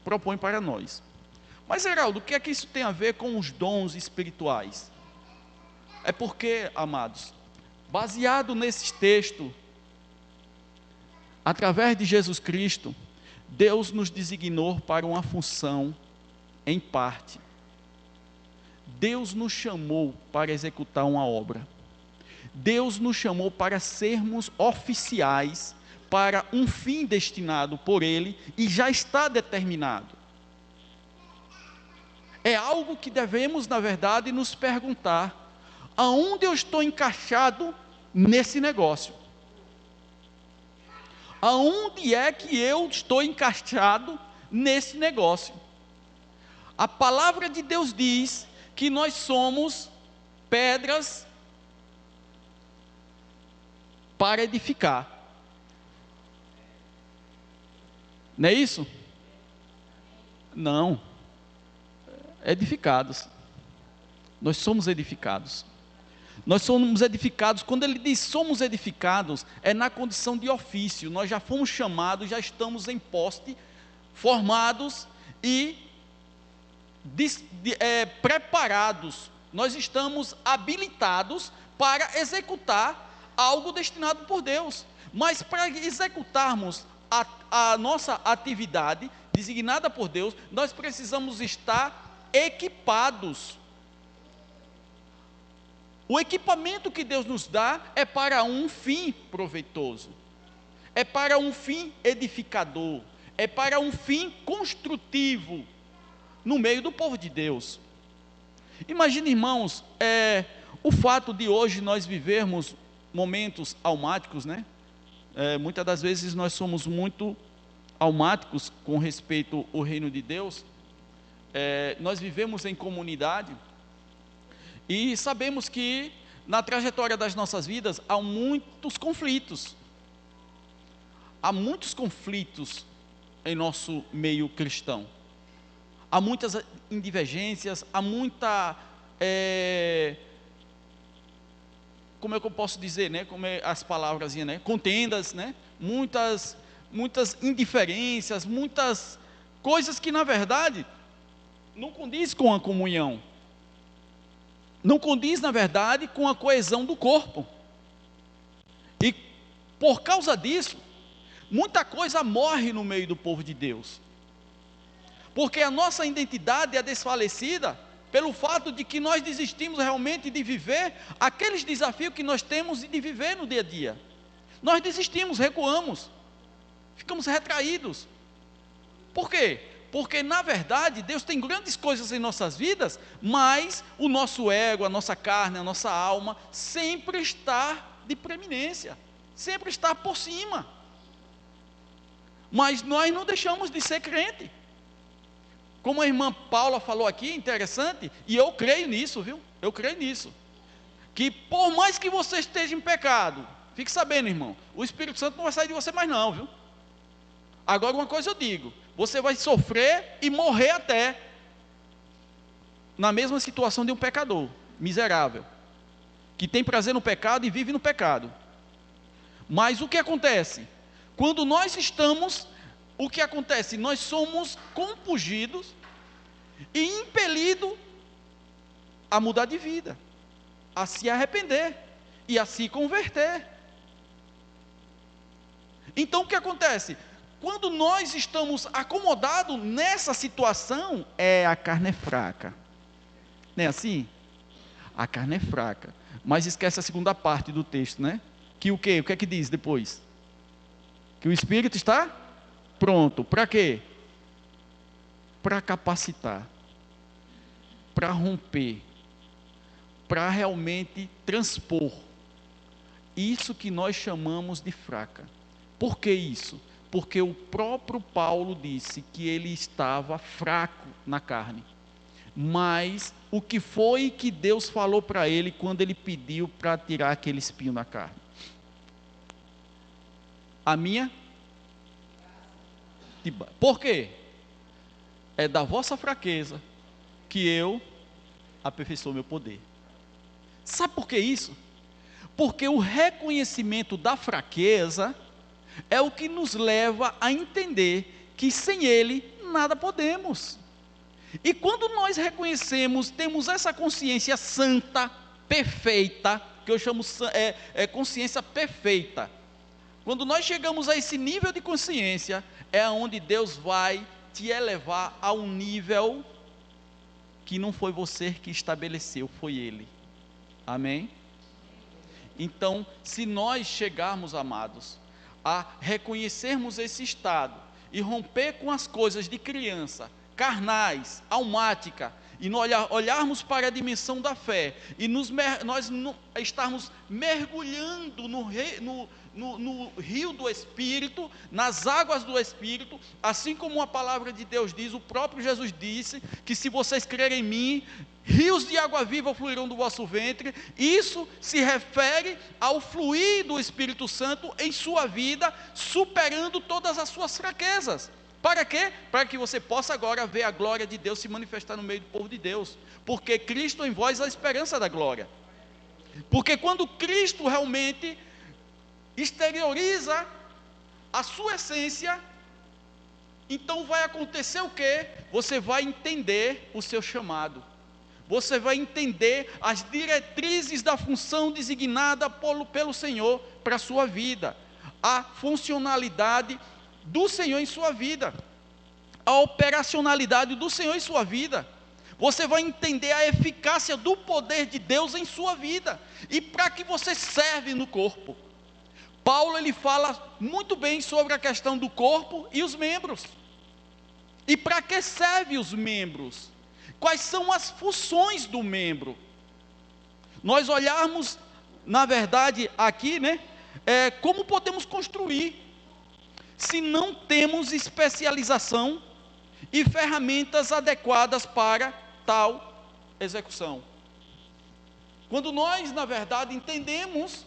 propõe para nós. Mas, Heraldo, o que é que isso tem a ver com os dons espirituais? É porque, amados, baseado nesses textos, através de Jesus Cristo, Deus nos designou para uma função em parte. Deus nos chamou para executar uma obra. Deus nos chamou para sermos oficiais para um fim destinado por Ele e já está determinado. É algo que devemos, na verdade, nos perguntar: aonde eu estou encaixado nesse negócio? Aonde é que eu estou encaixado nesse negócio? A palavra de Deus diz que nós somos pedras para edificar. Não é isso? Não. Edificados. Nós somos edificados. Nós somos edificados, quando ele diz somos edificados, é na condição de ofício. Nós já fomos chamados, já estamos em poste, formados e preparados. Nós estamos habilitados para executar algo destinado por Deus. Mas para executarmos a nossa atividade designada por Deus, nós precisamos estar equipados. O equipamento que Deus nos dá é para um fim proveitoso, é para um fim edificador, é para um fim construtivo. no meio do povo de Deus. Imagine, irmãos, o fato de hoje nós vivermos momentos almáticos, né? Muitas das vezes nós somos muito almáticos com respeito ao reino de Deus. Nós vivemos em comunidade e sabemos que na trajetória das nossas vidas há muitos conflitos. Há muitos conflitos em nosso meio cristão. Há muitas divergências, há muita, como é que eu posso dizer, né? Como é as palavras, né? Contendas, né? Muitas indiferenças, muitas coisas que na verdade não condiz com a comunhão. Não condiz, na verdade, com a coesão do corpo. E por causa disso, muita coisa morre no meio do povo de Deus. Porque a nossa identidade é desfalecida pelo fato de que nós desistimos realmente de viver aqueles desafios que nós temos de viver no dia a dia. Nós desistimos, recuamos, ficamos retraídos. Por quê? Porque na verdade Deus tem grandes coisas em nossas vidas, mas o nosso ego, a nossa carne, a nossa alma sempre está de preeminência, sempre está por cima. Mas nós não deixamos de ser crente. Como a irmã Paula falou aqui, interessante, e eu creio nisso, viu? Eu creio nisso. Que por mais que você esteja em pecado, fique sabendo, irmão, o Espírito Santo não vai sair de você mais não, viu? Agora uma coisa eu digo, você vai sofrer e morrer até na mesma situação de um pecador, miserável, que tem prazer no pecado e vive no pecado. Mas o que acontece? Quando nós estamos, o que acontece? Nós somos compungidos e impelidos a mudar de vida, a se arrepender e a se converter. Então o que acontece? Quando nós estamos acomodados nessa situação, a carne é fraca. Não é assim? A carne é fraca. Mas esquece a segunda parte do texto, né? Que o quê? O que é que diz depois? Que o Espírito está pronto. Para quê? Para capacitar. Para romper. Para realmente transpor. Isso que nós chamamos de fraca. Por que isso? Porque o próprio Paulo disse que ele estava fraco na carne. Mas o que foi que Deus falou para ele quando ele pediu para tirar aquele espinho na carne? A minha? Por quê? É da vossa fraqueza que eu aperfeiçoo meu poder. Sabe por que isso? Porque o reconhecimento da fraqueza é o que nos leva a entender que sem Ele nada podemos. E quando nós reconhecemos, temos essa consciência santa, perfeita, que eu chamo consciência perfeita. Quando nós chegamos a esse nível de consciência, é onde Deus vai te elevar a um nível que não foi você que estabeleceu, foi Ele. Amém? Então, se nós chegarmos, amados, a reconhecermos esse estado e romper com as coisas de criança, carnais, almática, e olharmos para a dimensão da fé, e nós estarmos mergulhando no rio do Espírito, nas águas do Espírito, assim como a palavra de Deus diz, o próprio Jesus disse, que se vocês crerem em mim, rios de água viva fluirão do vosso ventre. Isso se refere ao fluir do Espírito Santo em sua vida, superando todas as suas fraquezas. Para quê? Para que você possa agora ver a glória de Deus se manifestar no meio do povo de Deus, porque Cristo em vós é a esperança da glória. Porque quando Cristo realmente exterioriza a sua essência, então vai acontecer o quê? Você vai entender o seu chamado. Você vai entender as diretrizes da função designada pelo Senhor para a sua vida. A funcionalidade do Senhor em sua vida. A operacionalidade do Senhor em sua vida. Você vai entender a eficácia do poder de Deus em sua vida. E para que você serve no corpo. Paulo ele fala muito bem sobre a questão do corpo e os membros. E para que servem os membros? Quais são as funções do membro? Nós olharmos, na verdade, aqui, né? Como podemos construir, se não temos especialização e ferramentas adequadas para tal execução. Quando nós, na verdade, entendemos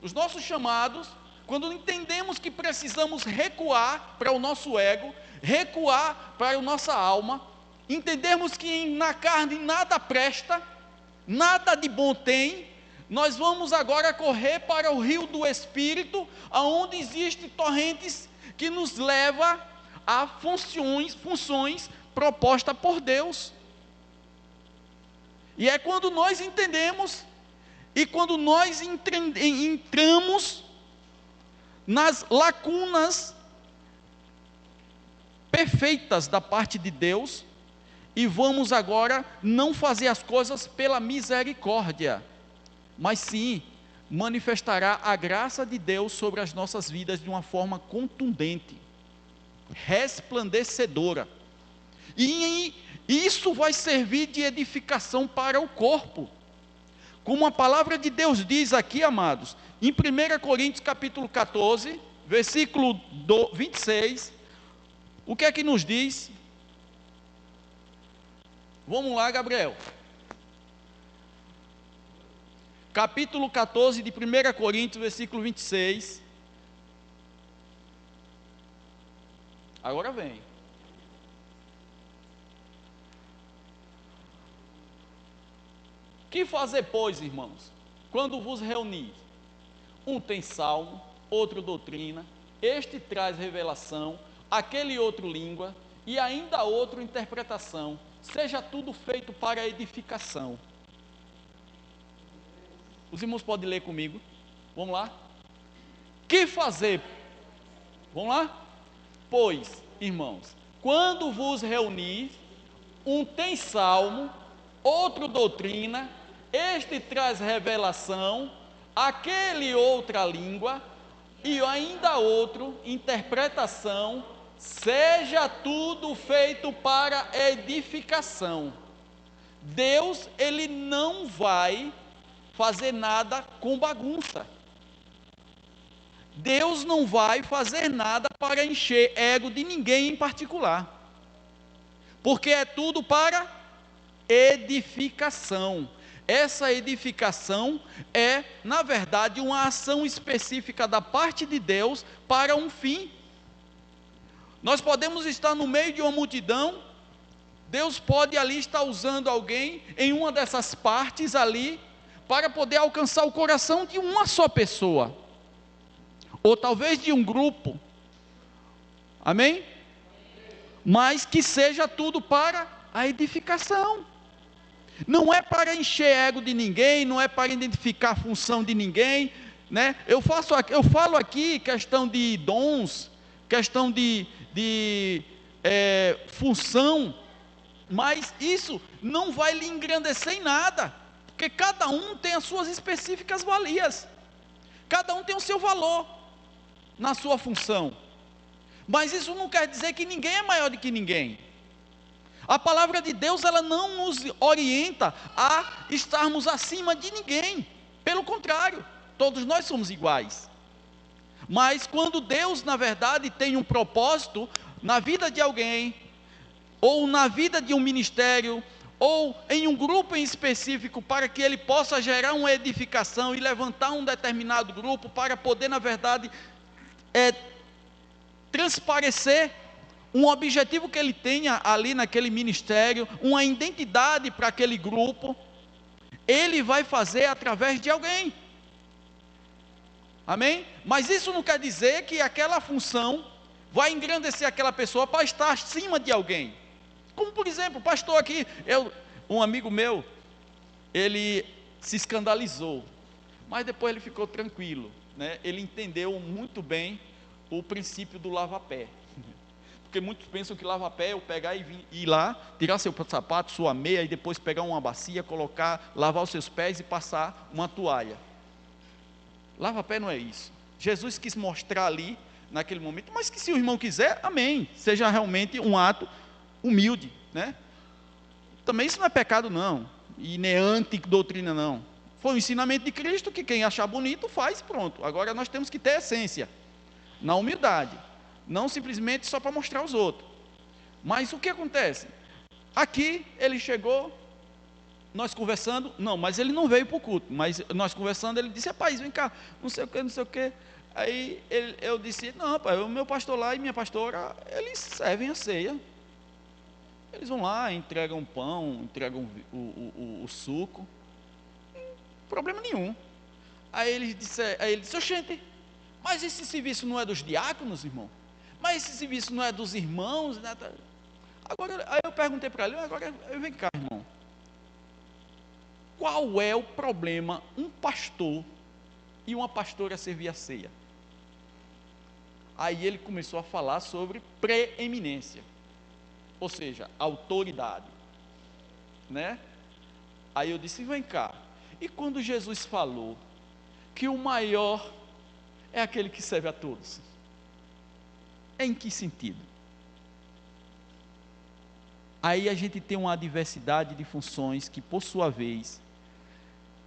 os nossos chamados, quando entendemos que precisamos recuar para o nosso ego, recuar para a nossa alma, entendermos que na carne nada presta, nada de bom tem, nós vamos agora correr para o rio do Espírito, aonde existem torrentes que nos levam a funções propostas por Deus. E é quando nós entendemos, e quando nós entramos nas lacunas perfeitas da parte de Deus, e vamos agora não fazer as coisas pela misericórdia, mas sim manifestará a graça de Deus sobre as nossas vidas de uma forma contundente, resplandecedora. E isso vai servir de edificação para o corpo. Como a palavra de Deus diz aqui, amados, em 1 Coríntios capítulo 14, versículo 26, o que é que nos diz? Vamos lá, Gabriel. Capítulo 14 de 1 Coríntios, versículo 26. Agora vem. Que fazer, pois, irmãos, quando vos reunis? Um tem salmo, outro doutrina, este traz revelação, aquele outro língua, e ainda outro interpretação. Seja tudo feito para a edificação. Os irmãos podem ler comigo? Vamos lá? Que fazer? Vamos lá? Pois, irmãos, quando vos reunis, um tem salmo, outro doutrina, este traz revelação, aquele outra língua, e ainda outro interpretação, seja tudo feito para edificação. Deus, Ele não vai fazer nada com bagunça. Deus não vai fazer nada para encher ego de ninguém em particular, porque é tudo para edificação. Essa edificação é, na verdade, uma ação específica da parte de Deus para um fim. Nós podemos estar no meio de uma multidão, Deus pode ali estar usando alguém em uma dessas partes ali, para poder alcançar o coração de uma só pessoa, ou talvez de um grupo, amém? Mas que seja tudo para a edificação. Não é para encher ego de ninguém, não é para identificar a função de ninguém, né? Eu falo aqui questão de dons, questão de função, mas isso não vai lhe engrandecer em nada, porque cada um tem as suas específicas valias, cada um tem o seu valor na sua função, mas isso não quer dizer que ninguém é maior do que ninguém. A palavra de Deus, ela não nos orienta a estarmos acima de ninguém, pelo contrário, todos nós somos iguais. Mas quando Deus, na verdade, tem um propósito na vida de alguém, ou na vida de um ministério, ou em um grupo em específico, para que ele possa gerar uma edificação e levantar um determinado grupo, para poder, na verdade, transparecer um objetivo que ele tenha ali naquele ministério, uma identidade para aquele grupo, ele vai fazer através de alguém, amém? Mas isso não quer dizer que aquela função vai engrandecer aquela pessoa para estar acima de alguém. Como por exemplo, pastor aqui, um amigo meu, ele se escandalizou, mas depois ele ficou tranquilo, né? Ele entendeu muito bem o princípio do lava-pé, porque muitos pensam que lava-pé é eu pegar e ir lá, tirar seu sapato, sua meia, e depois pegar uma bacia, colocar, lavar os seus pés e passar uma toalha. Lava-pé não é isso. Jesus quis mostrar ali, naquele momento, mas que se o irmão quiser, amém, seja realmente um ato humilde, né? Também isso não é pecado não, e nem antidoutrina não. Foi o ensinamento de Cristo que quem achar bonito faz, pronto. Agora nós temos que ter essência, na humildade, não simplesmente só para mostrar aos outros. Mas o que acontece? Aqui ele chegou, nós conversando, não, mas ele não veio para o culto, mas nós conversando, ele disse: rapaz, vem cá, não sei o que. Aí eu disse: não, rapaz, o meu pastor lá e minha pastora, eles servem a ceia. Eles vão lá, entregam pão, entregam o suco, problema nenhum. Aí ele disse: oxente, mas esse serviço não é dos diáconos, irmão? Mas esse serviço não é dos irmãos? Né? Agora, aí eu perguntei para ele: agora, vem cá, irmão, qual é o problema um pastor e uma pastora servir a ceia? Aí ele começou a falar sobre preeminência, ou seja, autoridade, né? Aí eu disse: vem cá, e quando Jesus falou que o maior é aquele que serve a todos, em que sentido? Aí a gente tem uma diversidade de funções que, por sua vez,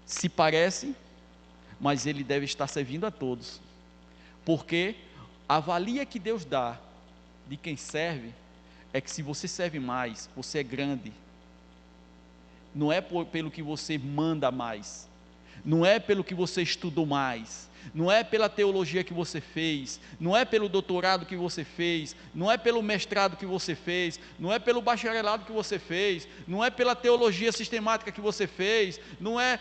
se parecem, mas ele deve estar servindo a todos, porque a valia que Deus dá de quem serve é que se você serve mais, você é grande. Não é pelo que você manda mais, não é pelo que você estudou mais, não é pela teologia que você fez, não é pelo doutorado que você fez, não é pelo mestrado que você fez, não é pelo bacharelado que você fez, não é pela teologia sistemática que você fez, não é.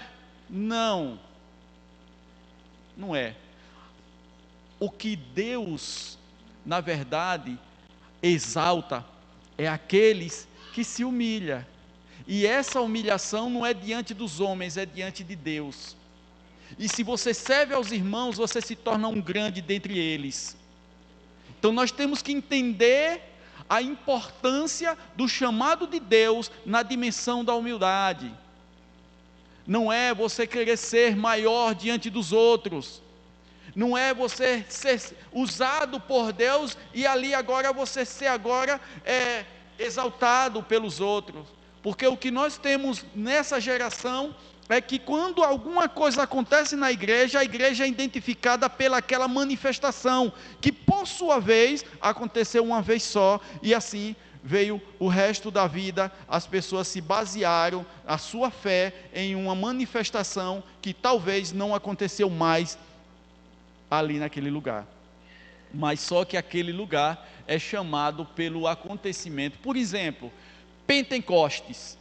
O que Deus, na verdade, exalta é aqueles que se humilham. E essa humilhação não é diante dos homens, é diante de Deus. E se você serve aos irmãos, você se torna um grande dentre eles. Então nós temos que entender a importância do chamado de Deus na dimensão da humildade. Não é você querer ser maior diante dos outros. Não é você ser usado por Deus e ali agora você ser exaltado pelos outros. Porque o que nós temos nessa geração é que quando alguma coisa acontece na igreja, a igreja é identificada pelaquela manifestação, que por sua vez aconteceu uma vez só, e assim veio o resto da vida. As pessoas se basearam a sua fé em uma manifestação que talvez não aconteceu mais ali naquele lugar, mas só que aquele lugar é chamado pelo acontecimento. Por exemplo, Pentecostes,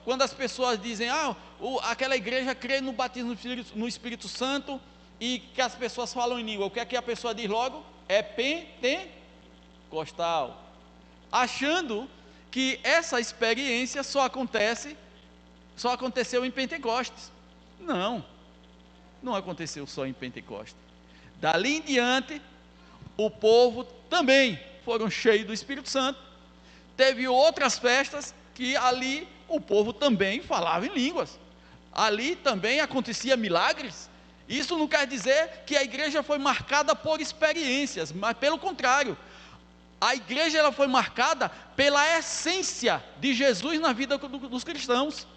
quando as pessoas dizem: aquela igreja crê no batismo no Espírito Santo e que as pessoas falam em língua, o que é que a pessoa diz logo? É pentecostal, achando que essa experiência só aconteceu em Pentecostes. Não aconteceu só em Pentecostes. Dali em diante, o povo também foram cheios do Espírito Santo. Teve outras festas que ali o povo também falava em línguas. Ali também acontecia milagres. Isso não quer dizer que a igreja foi marcada por experiências, mas pelo contrário. A igreja ela foi marcada pela essência de Jesus na vida dos cristãos.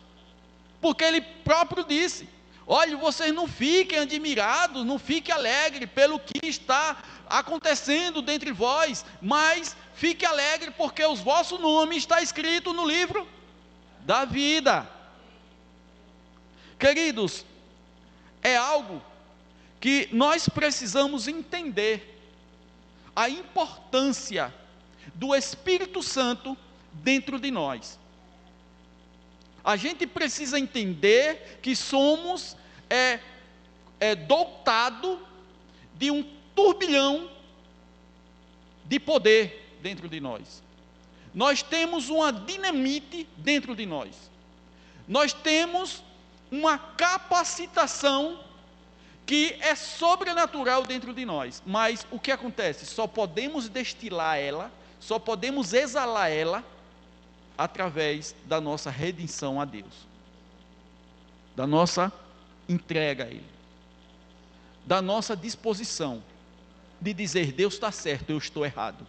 Porque ele próprio disse: olha, vocês não fiquem admirados, não fiquem alegres pelo que está acontecendo dentre vós, mas fique alegre porque o vosso nome está escrito no livro da vida. Queridos, é algo que nós precisamos entender, a importância do Espírito Santo dentro de nós. A gente precisa entender que somos dotados de um turbilhão de poder dentro de nós. Nós temos uma dinamite dentro de nós. Nós temos uma capacitação que é sobrenatural dentro de nós. Mas o que acontece? Só podemos destilar ela, só podemos exalar ela através da nossa redenção a Deus, da nossa entrega a Ele, da nossa disposição de dizer: Deus está certo, eu estou errado.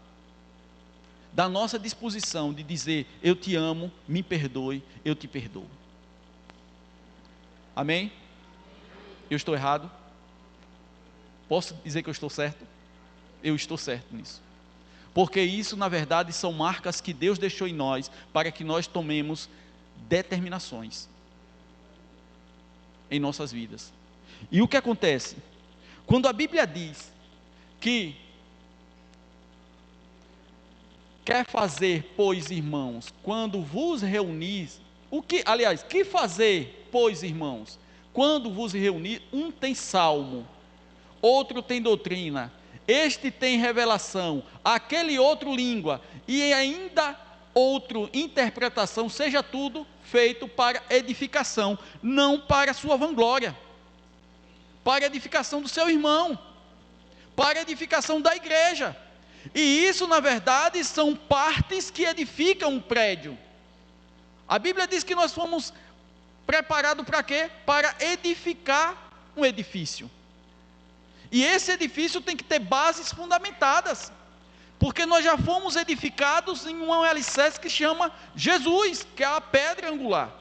da nossa disposição de dizer: eu te amo, me perdoe, eu te perdoo. Amém? Eu estou errado? Posso dizer que eu estou certo? Eu estou certo nisso. Porque isso, na verdade, são marcas que Deus deixou em nós, para que nós tomemos determinações em nossas vidas. E o que acontece? Quando a Bíblia diz que quer fazer, pois, irmãos, quando vos reunis, que fazer, pois, irmãos, quando vos reunir, um tem salmo, outro tem doutrina, este tem revelação, aquele outro língua, e ainda outro interpretação, seja tudo feito para edificação, não para sua vanglória, para edificação do seu irmão, para edificação da igreja. E isso, na verdade, são partes que edificam um prédio. A Bíblia diz que nós fomos preparados para quê? Para edificar um edifício. E esse edifício tem que ter bases fundamentadas, porque nós já fomos edificados em um alicerce que chama Jesus, que é a pedra angular.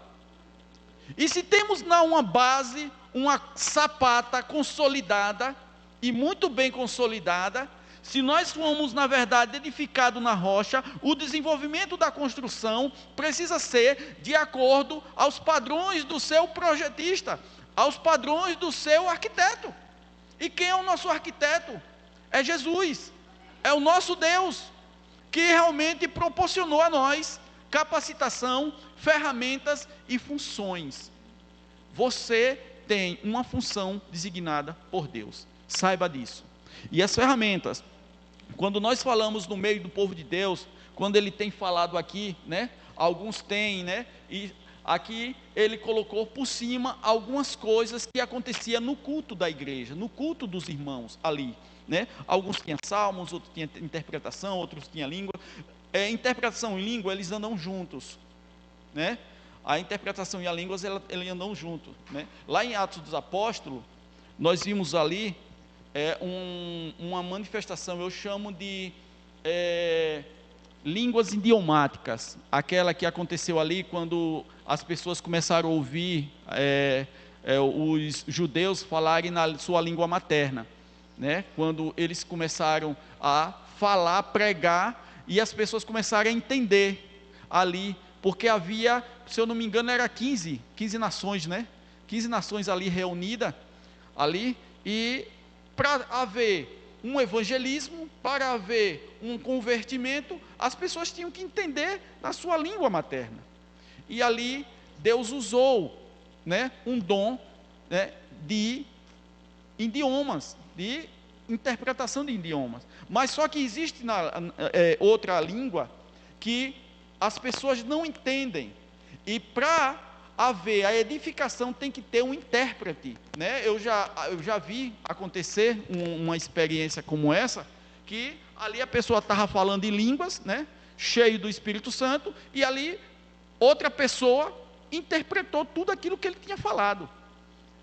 E se temos uma base, uma sapata consolidada, e muito bem consolidada, se nós formos, na verdade, edificados na rocha, o desenvolvimento da construção precisa ser de acordo aos padrões do seu projetista, aos padrões do seu arquiteto. E quem é o nosso arquiteto? É Jesus, é o nosso Deus, que realmente proporcionou a nós capacitação, ferramentas e funções. Você tem uma função designada por Deus, saiba disso. E as ferramentas, quando nós falamos no meio do povo de Deus, quando ele tem falado aqui, né, alguns têm, né, e aqui ele colocou por cima algumas coisas que aconteciam no culto da igreja, no culto dos irmãos ali, né? Alguns tinham salmos, outros tinham interpretação, outros tinham língua. Interpretação e língua, eles andam juntos, né? A interpretação e a língua, eles andam juntos, né? Lá em Atos dos Apóstolos, nós vimos ali uma manifestação, eu chamo de línguas idiomáticas, aquela que aconteceu ali quando as pessoas começaram a ouvir os judeus falarem na sua língua materna, né? Quando eles começaram a falar, pregar, e as pessoas começaram a entender ali, porque havia, se eu não me engano, era 15 nações, né? 15 nações ali reunidas, ali, e para haver um evangelismo, para haver um convertimento, as pessoas tinham que entender na sua língua materna. E ali Deus usou, né, um dom, né, de idiomas, de interpretação de idiomas. Mas só que existe outra língua que as pessoas não entendem. E para haver a edificação tem que ter um intérprete, né? Eu já vi acontecer uma experiência como essa, que ali a pessoa estava falando em línguas, né, cheio do Espírito Santo, e ali outra pessoa interpretou tudo aquilo que ele tinha falado,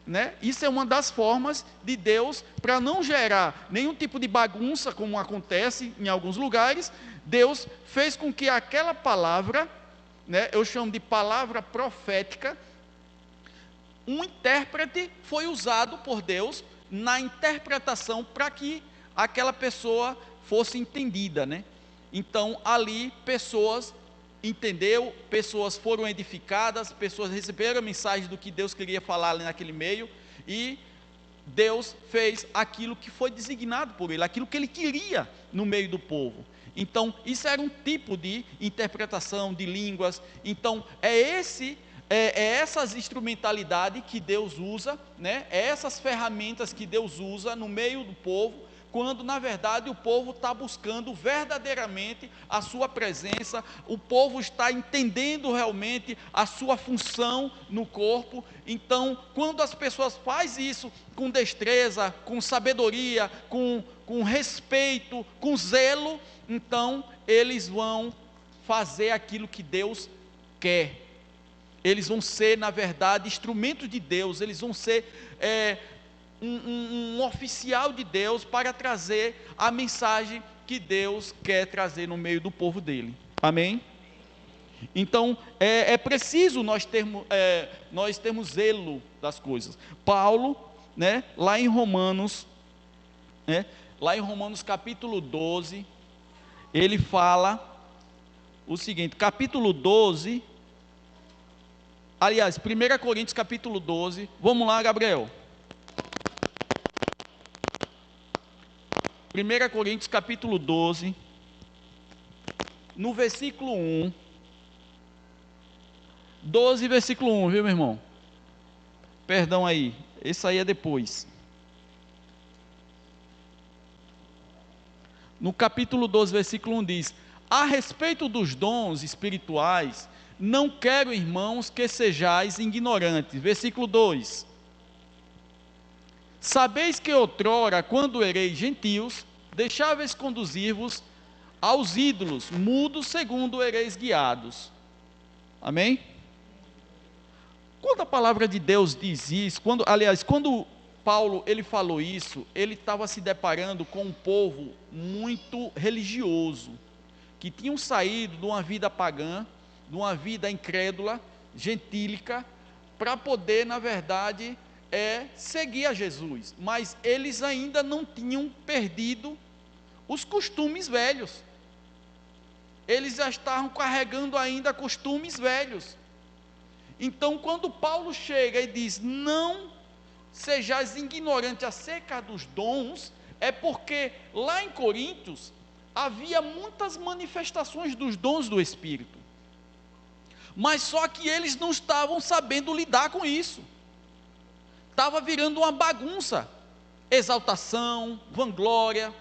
né? Isso é uma das formas de Deus, para não gerar nenhum tipo de bagunça, como acontece em alguns lugares. Deus fez com que aquela palavra, né, eu chamo de palavra profética, um intérprete foi usado por Deus na interpretação para que aquela pessoa fosse entendida, né? Então ali pessoas entenderam, pessoas foram edificadas, pessoas receberam a mensagem do que Deus queria falar ali naquele meio, e Deus fez aquilo que foi designado por ele, aquilo que ele queria no meio do povo. Então isso era um tipo de interpretação de línguas. Então essas instrumentalidades que Deus usa, né? Essas ferramentas que Deus usa no meio do povo, quando na verdade o povo está buscando verdadeiramente a sua presença, o povo está entendendo realmente a sua função no corpo. Então, quando as pessoas fazem isso com destreza, com sabedoria, com respeito, com zelo, então eles vão fazer aquilo que Deus quer. Eles vão ser, na verdade, instrumentos de Deus, eles vão ser um oficial de Deus para trazer a mensagem que Deus quer trazer no meio do povo dele. Amém? Então, é preciso nós termos zelo das coisas. Paulo, né, lá em Romanos capítulo 12, ele fala o seguinte, capítulo 12, aliás, 1 Coríntios capítulo 12, vamos lá, Gabriel. 1 Coríntios capítulo 12, no versículo 1, 12 versículo 1, viu, meu irmão? Perdão aí, esse aí é depois. No capítulo 12, versículo 1 diz: a respeito dos dons espirituais, não quero, irmãos, que sejais ignorantes. Versículo 2: sabeis que outrora, quando ereis gentios, deixáveis conduzir-vos aos ídolos, mudos segundo ereis guiados. Amém? Quando a palavra de Deus diz isso, quando Paulo ele falou isso, ele estava se deparando com um povo muito religioso, que tinham saído de uma vida pagã, de uma vida incrédula, gentílica, para poder, na verdade, seguir a Jesus. Mas eles ainda não tinham perdido os costumes velhos. Eles já estavam carregando ainda costumes velhos. Então, quando Paulo chega e diz, não sejais ignorantes acerca dos dons, é porque lá em Coríntios havia muitas manifestações dos dons do Espírito, mas só que eles não estavam sabendo lidar com isso, estava virando uma bagunça, exaltação, vanglória,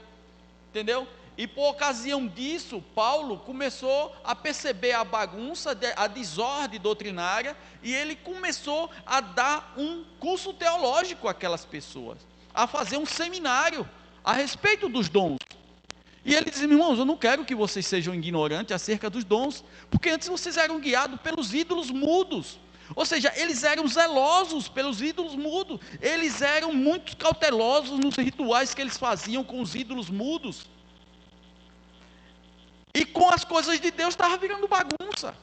entendeu? E por ocasião disso, Paulo começou a perceber a bagunça, a desordem doutrinária, e ele começou a dar um curso teológico àquelas pessoas, a fazer um seminário a respeito dos dons. E ele diz, irmãos, eu não quero que vocês sejam ignorantes acerca dos dons, porque antes vocês eram guiados pelos ídolos mudos. Ou seja, eles eram zelosos pelos ídolos mudos, eles eram muito cautelosos nos rituais que eles faziam com os ídolos mudos. E com as coisas de Deus estava virando bagunça.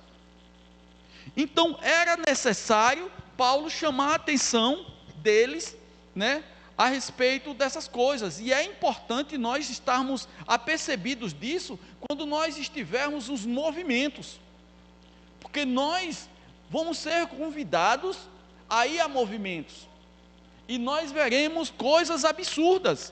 Então era necessário Paulo chamar a atenção deles, né, a respeito dessas coisas. E é importante nós estarmos apercebidos disso quando nós estivermos nos movimentos, porque nós vamos ser convidados a ir a movimentos, e nós veremos coisas absurdas.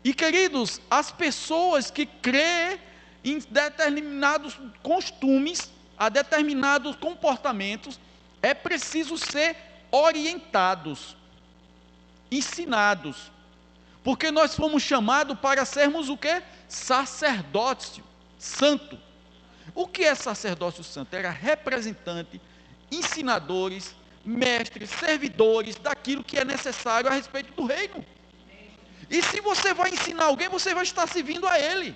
E queridos, as pessoas que creem em determinados costumes, a determinados comportamentos, é preciso ser orientados, ensinados, porque nós fomos chamados para sermos o quê? Sacerdócio santo. O que é sacerdócio santo? Era representante, ensinadores, mestres, servidores daquilo que é necessário a respeito do reino. E se você vai ensinar alguém, você vai estar servindo a ele.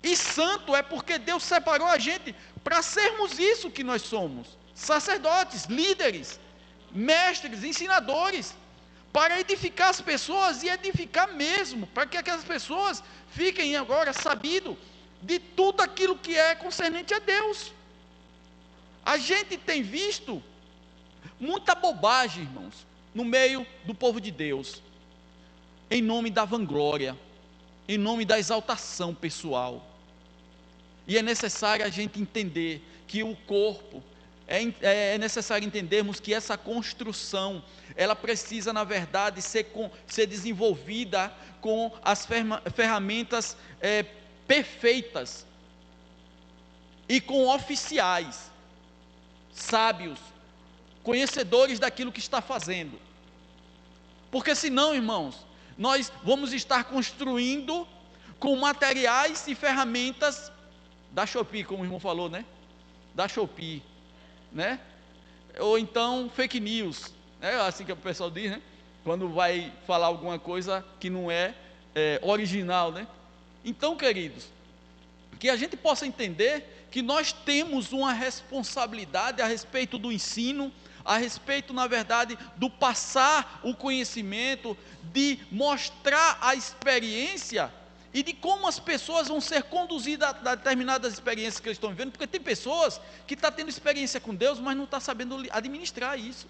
E santo é porque Deus separou a gente para sermos isso que nós somos: sacerdotes, líderes, mestres, ensinadores, para edificar as pessoas e edificar mesmo, para que aquelas pessoas fiquem agora sabido de tudo aquilo que é concernente a Deus. A gente tem visto muita bobagem, irmãos, no meio do povo de Deus, em nome da vanglória, em nome da exaltação pessoal. E é necessário a gente entender que o corpo, é necessário entendermos que essa construção, ela precisa, na verdade, ser desenvolvida com as ferramentas perfeitas, e com oficiais, sábios, conhecedores daquilo que está fazendo. Porque senão, irmãos, nós vamos estar construindo com materiais e ferramentas da Shopee, como o irmão falou, né? Da Shopee, né? Ou então fake news, né? Assim que o pessoal diz, né? Quando vai falar alguma coisa que não é original, né? Então, queridos, que a gente possa entender que nós temos uma responsabilidade a respeito do ensino, a respeito, na verdade, do passar o conhecimento, de mostrar a experiência e de como as pessoas vão ser conduzidas a determinadas experiências que eles estão vivendo, porque tem pessoas que estão tendo experiência com Deus, mas não estão sabendo administrar isso.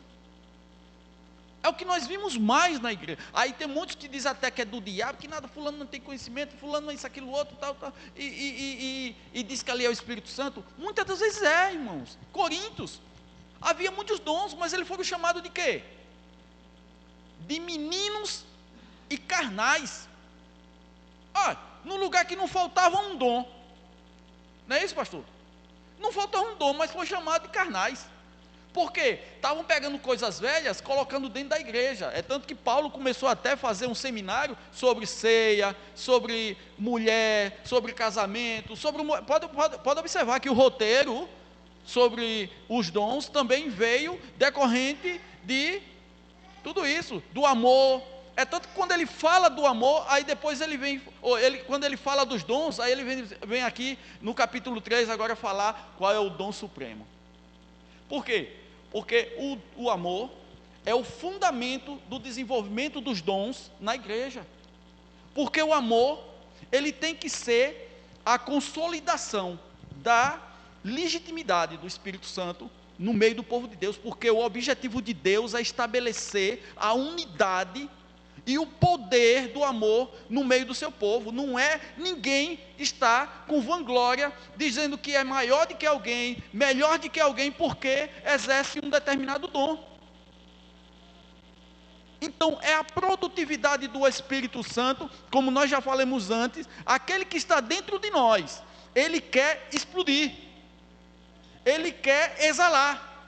É o que nós vimos mais na igreja. Aí tem muitos que dizem até que é do diabo, que nada, fulano não tem conhecimento, fulano não é isso, aquilo, outro, tal, e diz que ali é o Espírito Santo. Muitas das vezes irmãos. Coríntios, havia muitos dons, mas eles foram chamados de quê? De meninos e carnais. No lugar que não faltava um dom. Não é isso, pastor? Não faltava um dom, mas foi chamado de carnais. Por quê? Estavam pegando coisas velhas, colocando dentro da igreja. É tanto que Paulo começou até a fazer um seminário sobre ceia, sobre mulher, sobre casamento, pode observar que o roteiro sobre os dons também veio decorrente de tudo isso, do amor. É tanto que quando ele fala do amor, aí depois ele vem, quando ele fala dos dons, aí ele vem aqui no capítulo 3 agora falar qual é o dom supremo. Por quê? Porque o amor é o fundamento do desenvolvimento dos dons na igreja. Porque o amor, ele tem que ser a consolidação da legitimidade do Espírito Santo no meio do povo de Deus. Porque o objetivo de Deus é estabelecer a unidade e o poder do amor no meio do seu povo. Não é ninguém estar com vanglória, dizendo que é maior do que alguém, melhor do que alguém, porque exerce um determinado dom. Então, é a produtividade do Espírito Santo, como nós já falamos antes, aquele que está dentro de nós, ele quer explodir, ele quer exalar,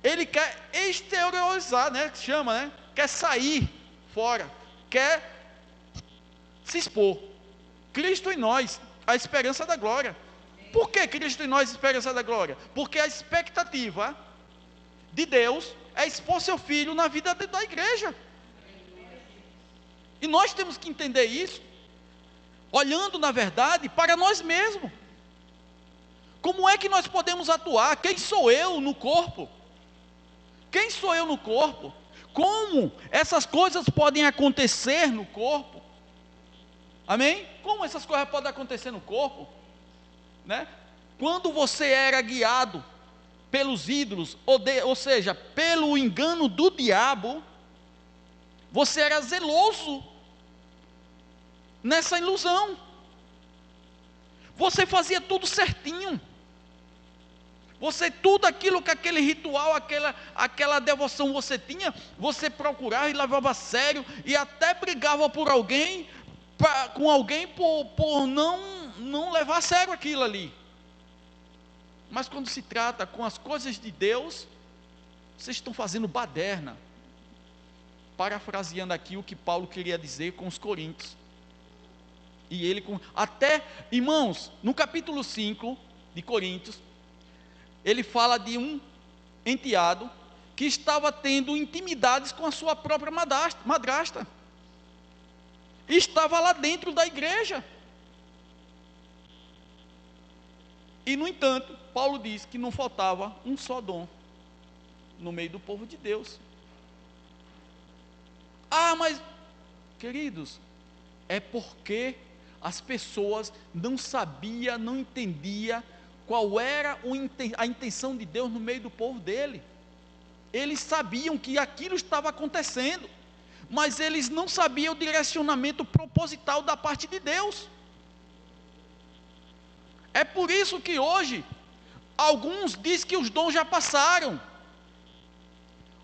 ele quer exteriorizar, né, que chama, né, quer sair fora, quer se expor. Cristo em nós, a esperança da glória. Por que Cristo em nós, a esperança da glória? Porque a expectativa de Deus é expor seu Filho na vida da igreja. E nós temos que entender isso, olhando na verdade para nós mesmos. Como é que nós podemos atuar? Quem sou eu no corpo? Quem sou eu no corpo? Como essas coisas podem acontecer no corpo? Amém? Como essas coisas podem acontecer no corpo? Né? Quando você era guiado pelos ídolos, ou seja, pelo engano do diabo, você era zeloso nessa ilusão. Você fazia tudo certinho. Tudo aquilo que aquele ritual, aquela devoção você tinha, você procurava e levava a sério, e até brigava com alguém por não levar a sério aquilo ali. Mas quando se trata com as coisas de Deus, vocês estão fazendo baderna. Parafraseando aqui o que Paulo queria dizer com os coríntios. E ele, irmãos, no capítulo 5 de Coríntios, ele fala de um enteado que estava tendo intimidades com a sua própria madrasta. E estava lá dentro da igreja. E, no entanto, Paulo diz que não faltava um só dom no meio do povo de Deus. Mas, queridos, é porque as pessoas não sabiam, não entendiam qual era a intenção de Deus no meio do povo dele. Eles sabiam que aquilo estava acontecendo, mas eles não sabiam o direcionamento proposital da parte de Deus. É por isso que hoje, alguns dizem que os dons já passaram,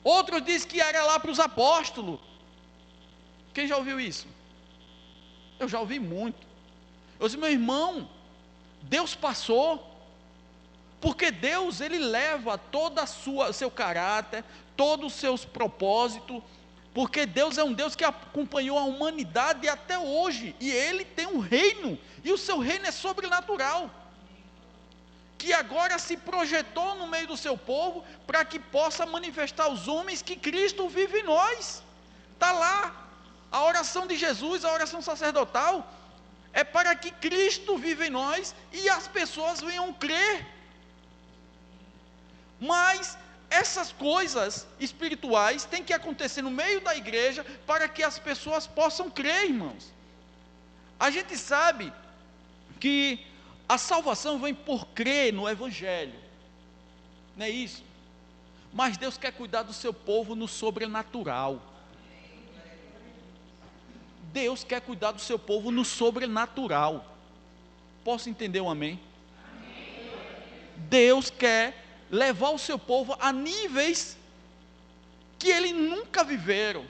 outros dizem que era lá para os apóstolos. Quem já ouviu isso? Eu já ouvi muito. Eu disse, meu irmão, Deus passou, porque Deus, ele leva todo o seu caráter, todos os seus propósitos, porque Deus é um Deus que acompanhou a humanidade até hoje, e ele tem um reino, e o seu reino é sobrenatural, que agora se projetou no meio do seu povo, para que possa manifestar aos homens que Cristo vive em nós. Está lá, a oração de Jesus, a oração sacerdotal, é para que Cristo vive em nós, e as pessoas venham crer. Mas essas coisas espirituais têm que acontecer no meio da igreja para que as pessoas possam crer, irmãos. A gente sabe que a salvação vem por crer no Evangelho, não é isso? Mas Deus quer cuidar do seu povo no sobrenatural. Deus quer cuidar do seu povo no sobrenatural. Posso entender um amém? Deus quer levar o seu povo a níveis que eles nunca viveram.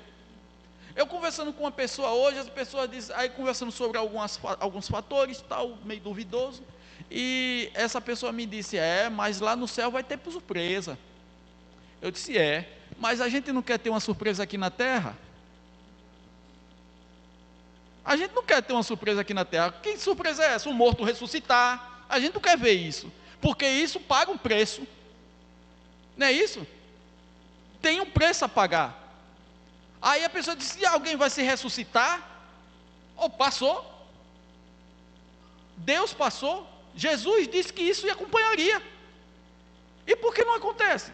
Eu conversando com uma pessoa hoje, as pessoas dizem, aí conversando sobre alguns fatores, tal, meio duvidoso, e essa pessoa me disse, mas lá no céu vai ter surpresa. Eu disse, mas a gente não quer ter uma surpresa aqui na terra? A gente não quer ter uma surpresa aqui na terra. Que surpresa é essa? Um morto ressuscitar. A gente não quer ver isso, porque isso paga um preço. Não é isso? Tem um preço a pagar. Aí a pessoa disse, alguém vai se ressuscitar? Passou. Deus passou. Jesus disse que isso acompanharia. E por que não acontece?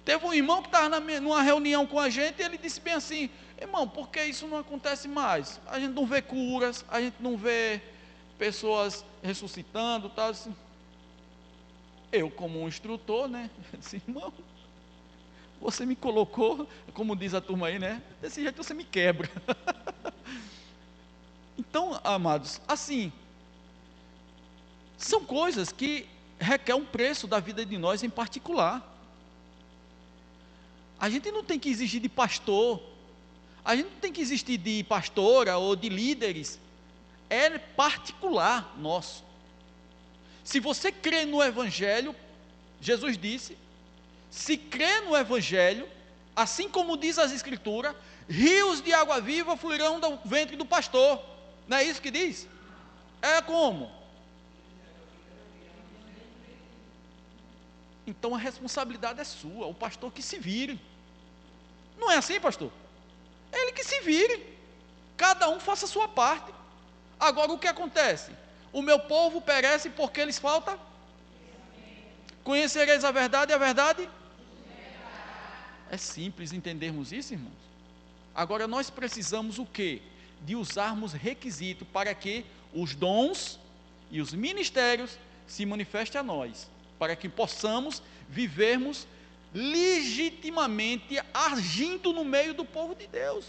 Teve um irmão que estava numa reunião com a gente, e ele disse bem assim, irmão, por que isso não acontece mais? A gente não vê curas, a gente não vê pessoas ressuscitando, tal, assim. Eu, como um instrutor, né, disse, irmão, você me colocou, como diz a turma aí, né, desse jeito você me quebra. Então, amados, assim, são coisas que requer um preço da vida de nós em particular. A gente não tem que exigir de pastor, a gente não tem que exigir de pastora ou de líderes, é particular nosso. Se você crê no Evangelho, Jesus disse, se crê no Evangelho, assim como diz as Escrituras, rios de água viva fluirão do ventre do pastor. Não é isso que diz? É como? Então a responsabilidade é sua, o pastor que se vire. Não é assim, pastor? Ele que se vire. Cada um faça a sua parte. Agora o que acontece? O meu povo perece porque lhes falta? Conhecereis a verdade e a verdade? É simples entendermos isso, irmãos. Agora nós precisamos o quê? De usarmos requisito para que os dons e os ministérios se manifestem a nós, para que possamos vivermos legitimamente agindo no meio do povo de Deus.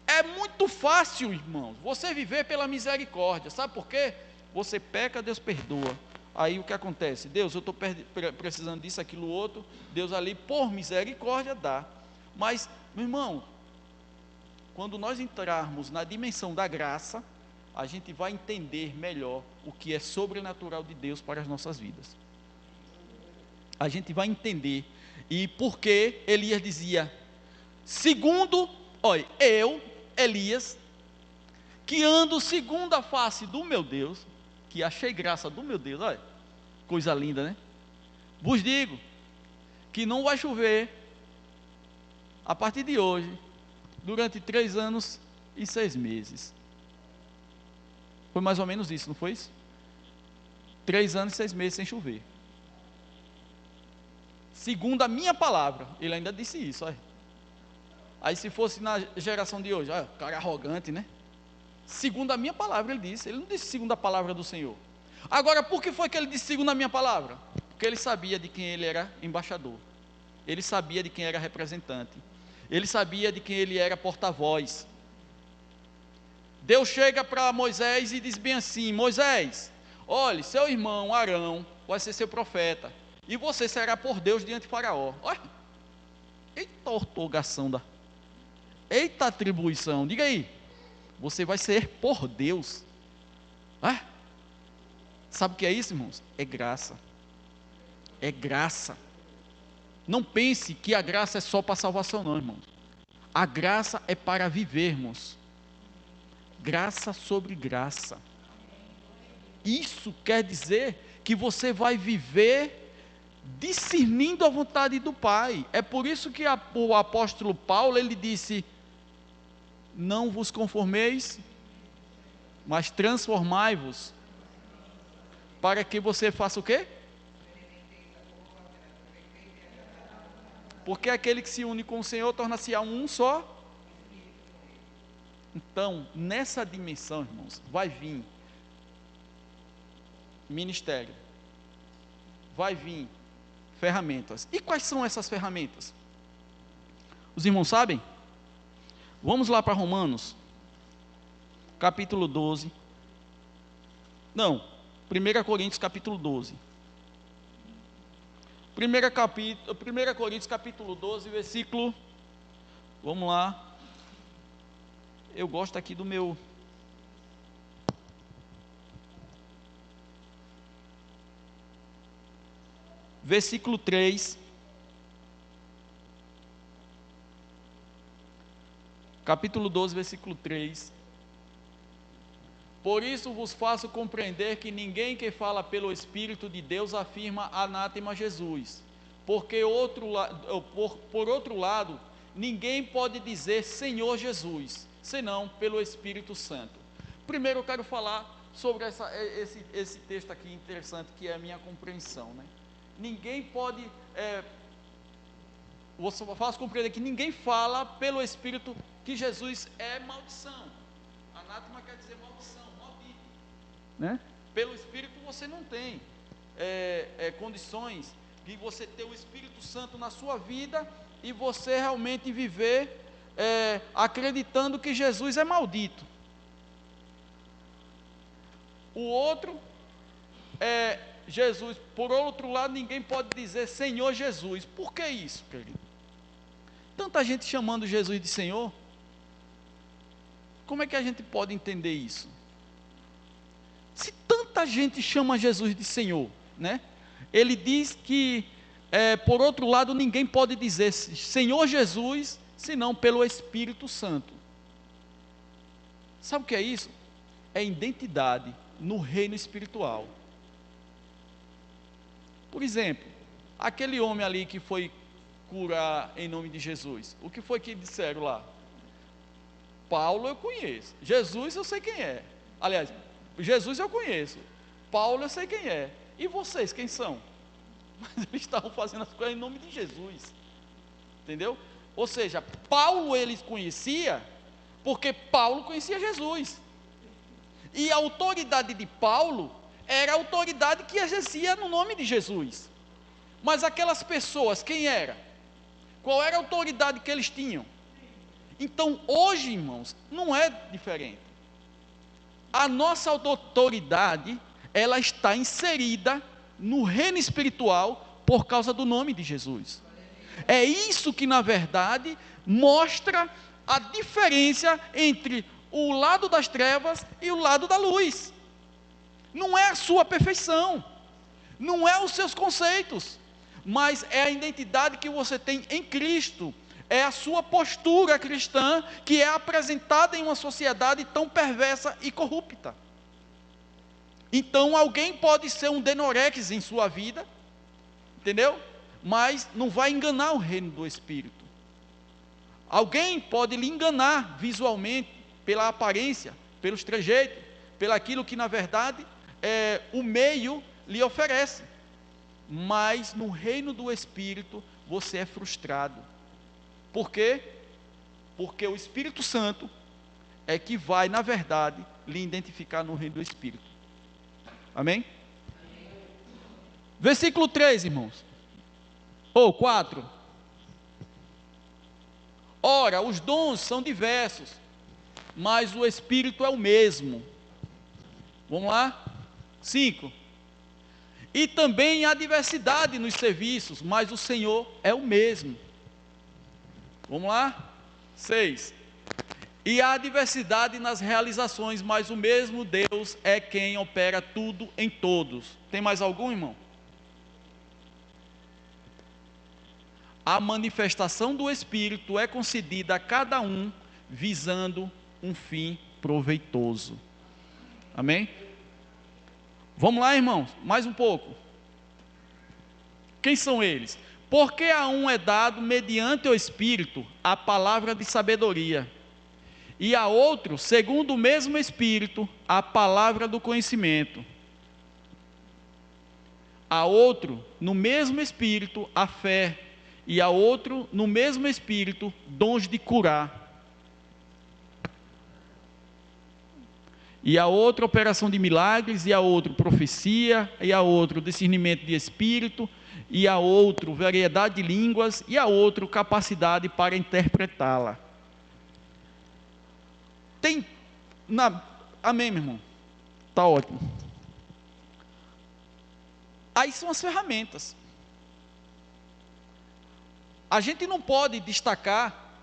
É muito fácil, irmãos, você viver pela misericórdia. Sabe por quê? Você peca, Deus perdoa. Aí o que acontece? Deus, eu estou precisando disso, aquilo, outro. Deus ali, por misericórdia, dá. Mas, meu irmão, quando nós entrarmos na dimensão da graça, a gente vai entender melhor o que é sobrenatural de Deus para as nossas vidas. A gente vai entender. E por que Elias dizia, segundo, olha, eu, Elias, que ando segundo a face do meu Deus, que achei graça do meu Deus, olha, coisa linda, né? Vos digo, que não vai chover, a partir de hoje, durante 3 anos e 6 meses. Foi mais ou menos isso, não foi isso? 3 anos e 6 meses sem chover. Segundo a minha palavra, ele ainda disse isso, olha. Aí se fosse na geração de hoje, olha, cara arrogante, né? Segundo a minha palavra, ele disse. Ele não disse segundo a palavra do Senhor. Agora, por que foi que ele disse segundo a minha palavra? Porque ele sabia de quem ele era embaixador. Ele sabia de quem era representante. Ele sabia de quem ele era porta-voz. Deus chega para Moisés e diz bem assim, Moisés, olhe, seu irmão Arão vai ser seu profeta. E você será por Deus diante de Faraó. Olha, eita ortogação da... Eita atribuição, diga aí. Você vai ser por Deus. Sabe o que é isso, irmãos? É graça. É graça. Não pense que a graça é só para salvação, não, irmãos. A graça é para vivermos. Graça sobre graça. Isso quer dizer que você vai viver discernindo a vontade do Pai. É por isso que o apóstolo Paulo, ele disse, não vos conformeis, mas transformai-vos, para que você faça o quê? Porque aquele que se une com o Senhor torna-se a um só. Então, nessa dimensão, irmãos, vai vir ministério, vai vir ferramentas. E quais são essas ferramentas? Os irmãos sabem? Vamos lá para Romanos, capítulo 12. Não, 1 Coríntios, capítulo 12. 1 Coríntios, capítulo 12, versículo... Vamos lá. Eu gosto aqui do meu... Versículo 3. Capítulo 12, versículo 3. Por isso vos faço compreender que ninguém que fala pelo Espírito de Deus afirma anátema Jesus. Porque por outro lado, ninguém pode dizer Senhor Jesus, senão pelo Espírito Santo. Primeiro eu quero falar sobre esse texto aqui interessante, que é a minha compreensão, né? Ninguém pode, você faz compreender que ninguém fala pelo Espírito que Jesus é maldição. Anátema quer dizer maldição, maldito, né? Pelo Espírito você não tem condições de você ter o Espírito Santo na sua vida e você realmente viver acreditando que Jesus é maldito. O outro Jesus. Por outro lado, ninguém pode dizer Senhor Jesus. Por que isso, querido? Tanta gente chamando Jesus de Senhor. Como é que a gente pode entender isso? Se tanta gente chama Jesus de Senhor, né? Ele diz que, por outro lado, ninguém pode dizer Senhor Jesus, senão pelo Espírito Santo. Sabe o que é isso? É identidade no reino espiritual. Por exemplo, aquele homem ali que foi curar em nome de Jesus, o que foi que disseram lá? Paulo eu conheço, Jesus eu sei quem é. Aliás, Jesus eu conheço, Paulo eu sei quem é. E vocês, quem são? Mas eles estavam fazendo as coisas em nome de Jesus. Entendeu? Ou seja, Paulo eles conhecia, porque Paulo conhecia Jesus. E a autoridade de Paulo era a autoridade que exercia no nome de Jesus. Mas aquelas pessoas, quem era? Qual era a autoridade que eles tinham? Então, hoje, irmãos, não é diferente. A nossa autoridade, ela está inserida no reino espiritual por causa do nome de Jesus. É isso que, na verdade, mostra a diferença entre o lado das trevas e o lado da luz. Não é a sua perfeição, não é os seus conceitos, mas é a identidade que você tem em Cristo, é a sua postura cristã que é apresentada em uma sociedade tão perversa e corrupta. Então alguém pode ser um denorex em sua vida, entendeu? Mas não vai enganar o reino do Espírito. Alguém pode lhe enganar visualmente, pela aparência, pelos trejeitos, pelaquilo que na verdade o meio lhe oferece, mas no reino do Espírito você é frustrado. Por quê? Porque o Espírito Santo é que vai, na verdade, lhe identificar no reino do Espírito. Amém? Versículo 3, irmãos. Ou 4. Ora, os dons são diversos, mas o Espírito é o mesmo. Vamos lá? 5. E também há diversidade nos serviços, mas o Senhor é o mesmo. Vamos lá? 6. E há diversidade nas realizações, mas o mesmo Deus é quem opera tudo em todos. Tem mais algum, irmão? A manifestação do Espírito é concedida a cada um, visando um fim proveitoso. Amém? Vamos lá, irmãos, mais um pouco. Quem são eles? Porque a um é dado, mediante o Espírito, a palavra de sabedoria, e a outro, segundo o mesmo Espírito, a palavra do conhecimento. A outro, no mesmo Espírito, a fé, e a outro, no mesmo Espírito, dons de curar. e a outra operação de milagres, e a outra profecia, e a outra discernimento de espírito, e a outra variedade de línguas, e a outra capacidade para interpretá-la. Amém, meu irmão? Está ótimo. Aí são as ferramentas. A gente não pode destacar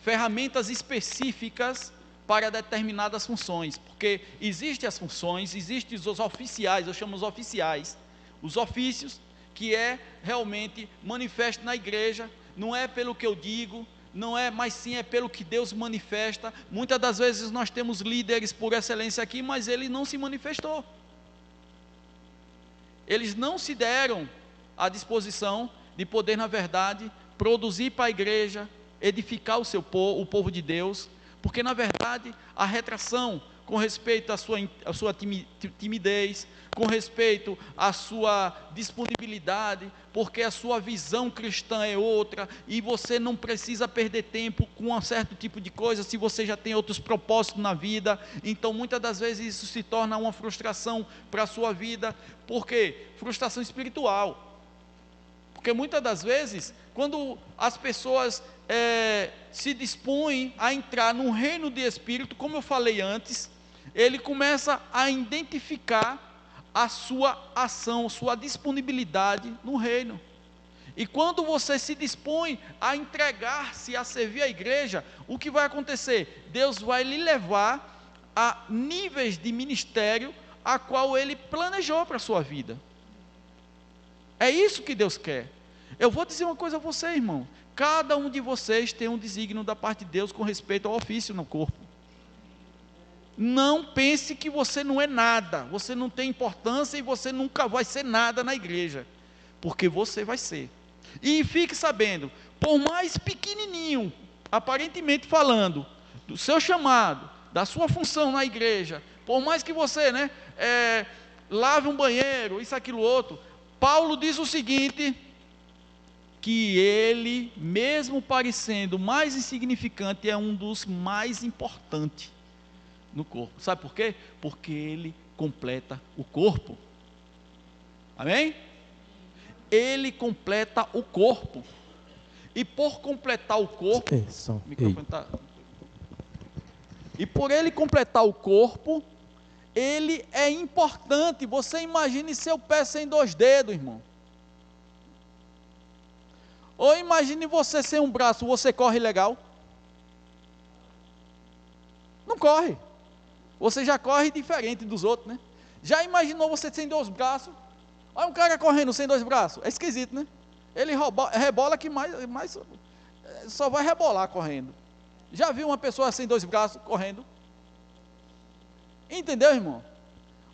ferramentas específicas para determinadas funções, porque existem as funções, existem os oficiais, eu chamo os oficiais, os ofícios, que realmente manifesto na igreja, não é pelo que eu digo, não é, mas sim é pelo que Deus manifesta. Muitas das vezes nós temos líderes por excelência aqui, mas ele não se manifestou. Eles não se deram à disposição de poder, na verdade, produzir para a igreja, edificar o povo de Deus, porque na verdade a retração com respeito à sua timidez, com respeito à sua disponibilidade, porque a sua visão cristã é outra, e você não precisa perder tempo com um certo tipo de coisa, se você já tem outros propósitos na vida. Então muitas das vezes isso se torna uma frustração para a sua vida. Por quê? Frustração espiritual, porque muitas das vezes, quando as pessoas se dispõem a entrar num reino de espírito, como eu falei antes, ele começa a identificar a sua ação, sua disponibilidade no reino. E quando você se dispõe a entregar-se, a servir a igreja, o que vai acontecer? Deus vai lhe levar a níveis de ministério a qual Ele planejou para a sua vida. É isso que Deus quer. Eu vou dizer uma coisa a você, irmão. Cada um de vocês tem um desígnio da parte de Deus com respeito ao ofício no corpo. Não pense que você não é nada, você não tem importância e você nunca vai ser nada na igreja, porque você vai ser. E fique sabendo, por mais pequenininho, aparentemente falando, do seu chamado, da sua função na igreja, por mais que você lave um banheiro, isso, aquilo, outro, Paulo diz o seguinte, que ele, mesmo parecendo mais insignificante, é um dos mais importantes no corpo. Sabe por quê? Porque ele completa o corpo. Amém? Ele completa o corpo. E por completar o corpo, e por ele completar o corpo, ele é importante. Você imagine seu pé sem 2 dedos, irmão. Ou imagine você sem um braço, você corre legal? Não corre. Você já corre diferente dos outros, né? Já imaginou você sem 2 braços? Olha um cara correndo sem 2 braços. É esquisito, né? Ele rebola que mais só vai rebolar correndo. Já viu uma pessoa sem 2 braços correndo? Entendeu, irmão?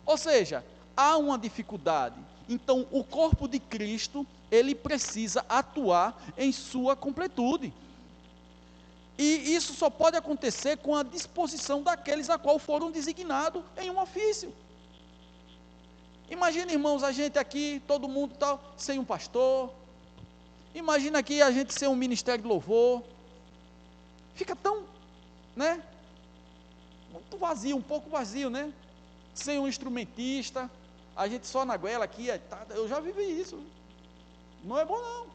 Ou seja, há uma dificuldade. Então, o corpo de Cristo, ele precisa atuar em sua completude. E isso só pode acontecer com a disposição daqueles a qual foram designados em um ofício. Imagina, irmãos, a gente aqui, todo mundo tal, sem um pastor. Imagina aqui a gente sem um ministério de louvor. Fica tão, muito vazio, um pouco vazio, né? Sem um instrumentista, a gente só na goela aqui, eu já vivi isso. Não é bom não.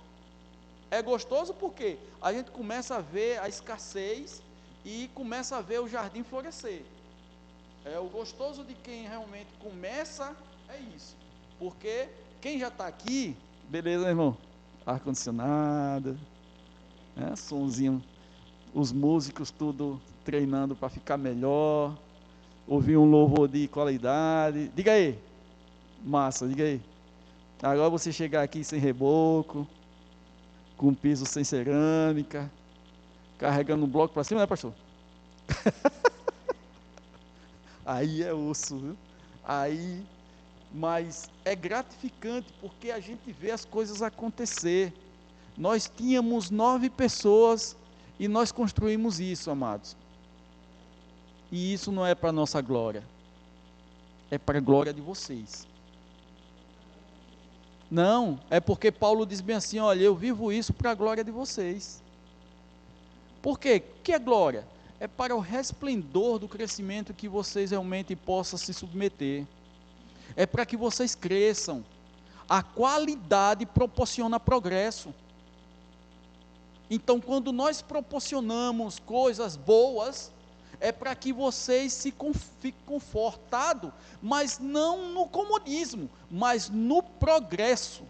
É gostoso porque a gente começa a ver a escassez e começa a ver o jardim florescer. É o gostoso de quem realmente começa, é isso. Porque quem já está aqui, beleza, irmão? Ar-condicionado, sonzinho, os músicos tudo treinando para ficar melhor, ouvir um louvor de qualidade. Diga aí, massa, diga aí. Agora você chegar aqui sem reboco, com piso sem cerâmica, carregando um bloco para cima, né, pastor? Aí é osso, viu? Mas é gratificante porque a gente vê as coisas acontecer. Nós tínhamos 9 pessoas e nós construímos isso, amados. E isso não é para a nossa glória, é para a glória de vocês. Não, é porque Paulo diz bem assim, olha, eu vivo isso para a glória de vocês. Por quê? O que é glória? é para o resplendor do crescimento que vocês realmente possam se submeter. É para que vocês cresçam. A qualidade proporciona progresso. Então, quando nós proporcionamos coisas boas, é para que vocês fiquem confortados, mas não no comodismo, mas no progresso.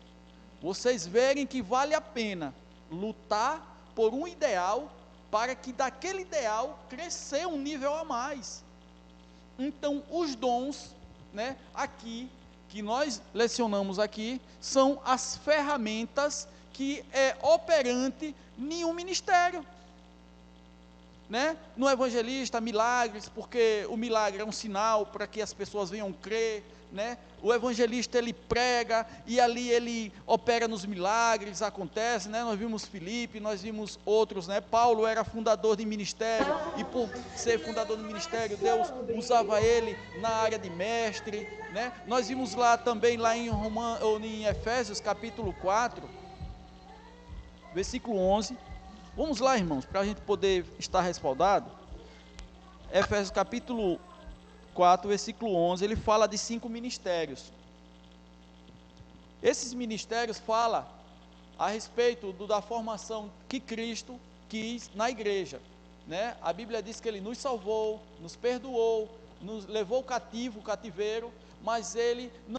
Vocês verem que vale a pena lutar por um ideal, para que daquele ideal crescer um nível a mais. Então, os dons, né, aqui, que nós lecionamos aqui, são as ferramentas que é operante em um ministério. Né? No evangelista, milagres, porque o milagre é um sinal para que as pessoas venham crer, né? O evangelista, ele prega, e ali ele opera nos milagres, acontece, né? Nós vimos Filipe, nós vimos outros, né? Paulo era fundador de ministério, e por ser fundador de ministério, Deus usava ele na área de mestre, né? Nós vimos lá também, lá em Efésios, capítulo 4, versículo 11, vamos lá, irmãos, para a gente poder estar respaldado. Efésios capítulo 4, versículo 11, ele fala de 5 ministérios. Esses ministérios falam a respeito da formação que Cristo quis na igreja, né? A Bíblia diz que ele nos salvou, nos perdoou, nos levou cativo, cativeiro, mas ele não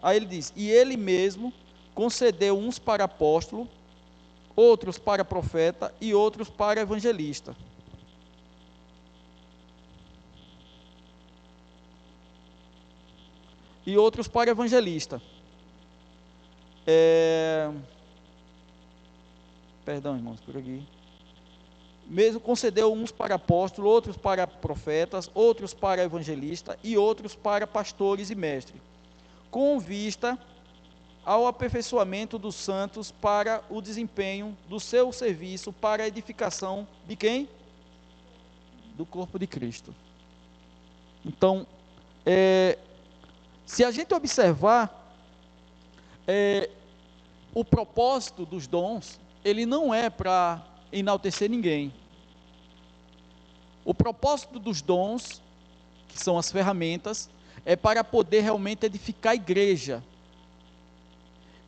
Aí ele diz, e ele mesmo concedeu uns para apóstolo, outros para profeta e outros para evangelista. E outros para evangelista. Perdão, irmãos, por aqui. Mesmo concedeu uns para apóstolo, outros para profetas, outros para evangelista e outros para pastores e mestres, com vista ao aperfeiçoamento dos santos para o desempenho do seu serviço para a edificação de quem? Do corpo de Cristo. Então, se a gente observar, o propósito dos dons, ele não é para enaltecer ninguém. O propósito dos dons, que são as ferramentas, é para poder realmente edificar a igreja.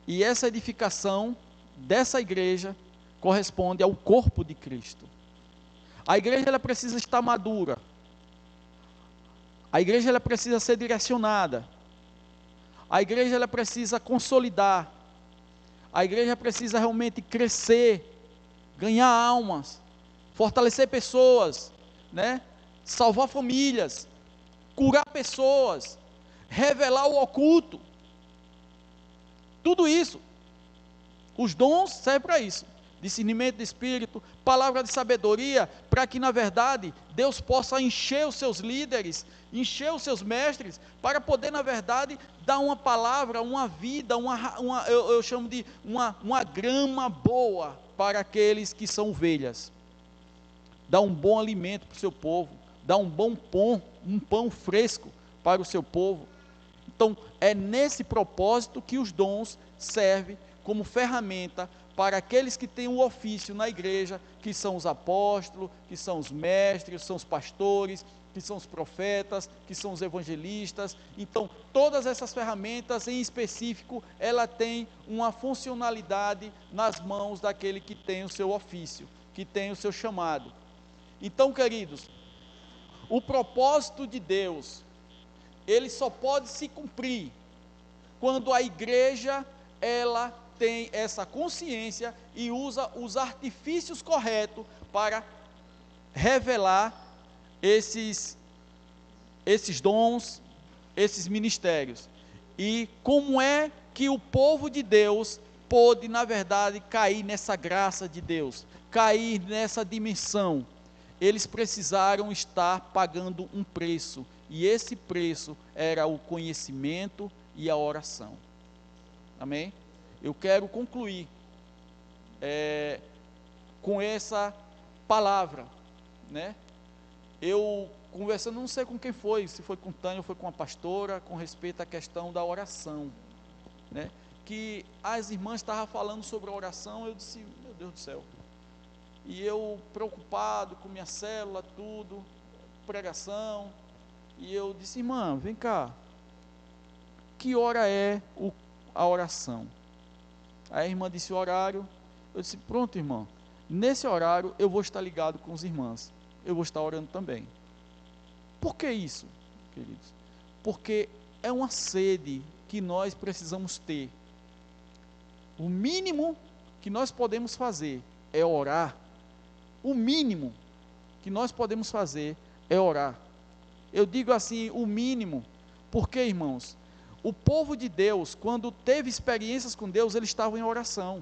E essa edificação dessa igreja corresponde ao corpo de Cristo. A igreja, ela precisa estar madura. A igreja, ela precisa ser direcionada. A igreja, ela precisa consolidar. A igreja precisa realmente crescer, ganhar almas, fortalecer pessoas, né? Salvar famílias, curar pessoas, revelar o oculto. Tudo isso, os dons servem para isso. Discernimento de espírito, palavra de sabedoria, para que na verdade Deus possa encher os seus líderes, encher os seus mestres, para poder na verdade dar uma palavra, uma vida, eu chamo de uma grama boa para aqueles que são ovelhas. Dar um bom alimento para o seu povo, dar um bom pão, um pão fresco para o seu povo. Então, é nesse propósito que os dons servem como ferramenta para aqueles que têm o ofício na igreja, que são os apóstolos, que são os mestres, são os pastores, que são os profetas, que são os evangelistas. Então, todas essas ferramentas em específico, ela tem uma funcionalidade nas mãos daquele que tem o seu ofício, que tem o seu chamado. Então, queridos, o propósito de Deus, ele só pode se cumprir quando a igreja, ela tem essa consciência e usa os artifícios corretos para revelar esses dons, esses ministérios. E como é que o povo de Deus pôde, na verdade, cair nessa graça de Deus, cair nessa dimensão? Eles precisaram estar pagando um preço, e esse preço era o conhecimento e a oração. Amém? Eu quero concluir com essa palavra, né? Eu conversando, não sei com quem foi, se foi com Tânia ou foi com a pastora, com respeito à questão da oração, né? Que as irmãs estavam falando sobre a oração, eu disse, meu Deus do céu, e eu preocupado com minha célula, tudo, pregação, e eu disse, irmã, vem cá, que hora é a oração? Aí a irmã disse o horário, eu disse, pronto, irmã, nesse horário eu vou estar ligado com os irmãos, eu vou estar orando também. Por que isso, queridos? Porque é uma sede que nós precisamos ter. O mínimo que nós podemos fazer é orar. O mínimo que nós podemos fazer é orar. Eu digo assim, o mínimo, porque, irmãos, o povo de Deus, quando teve experiências com Deus, eles estavam em oração.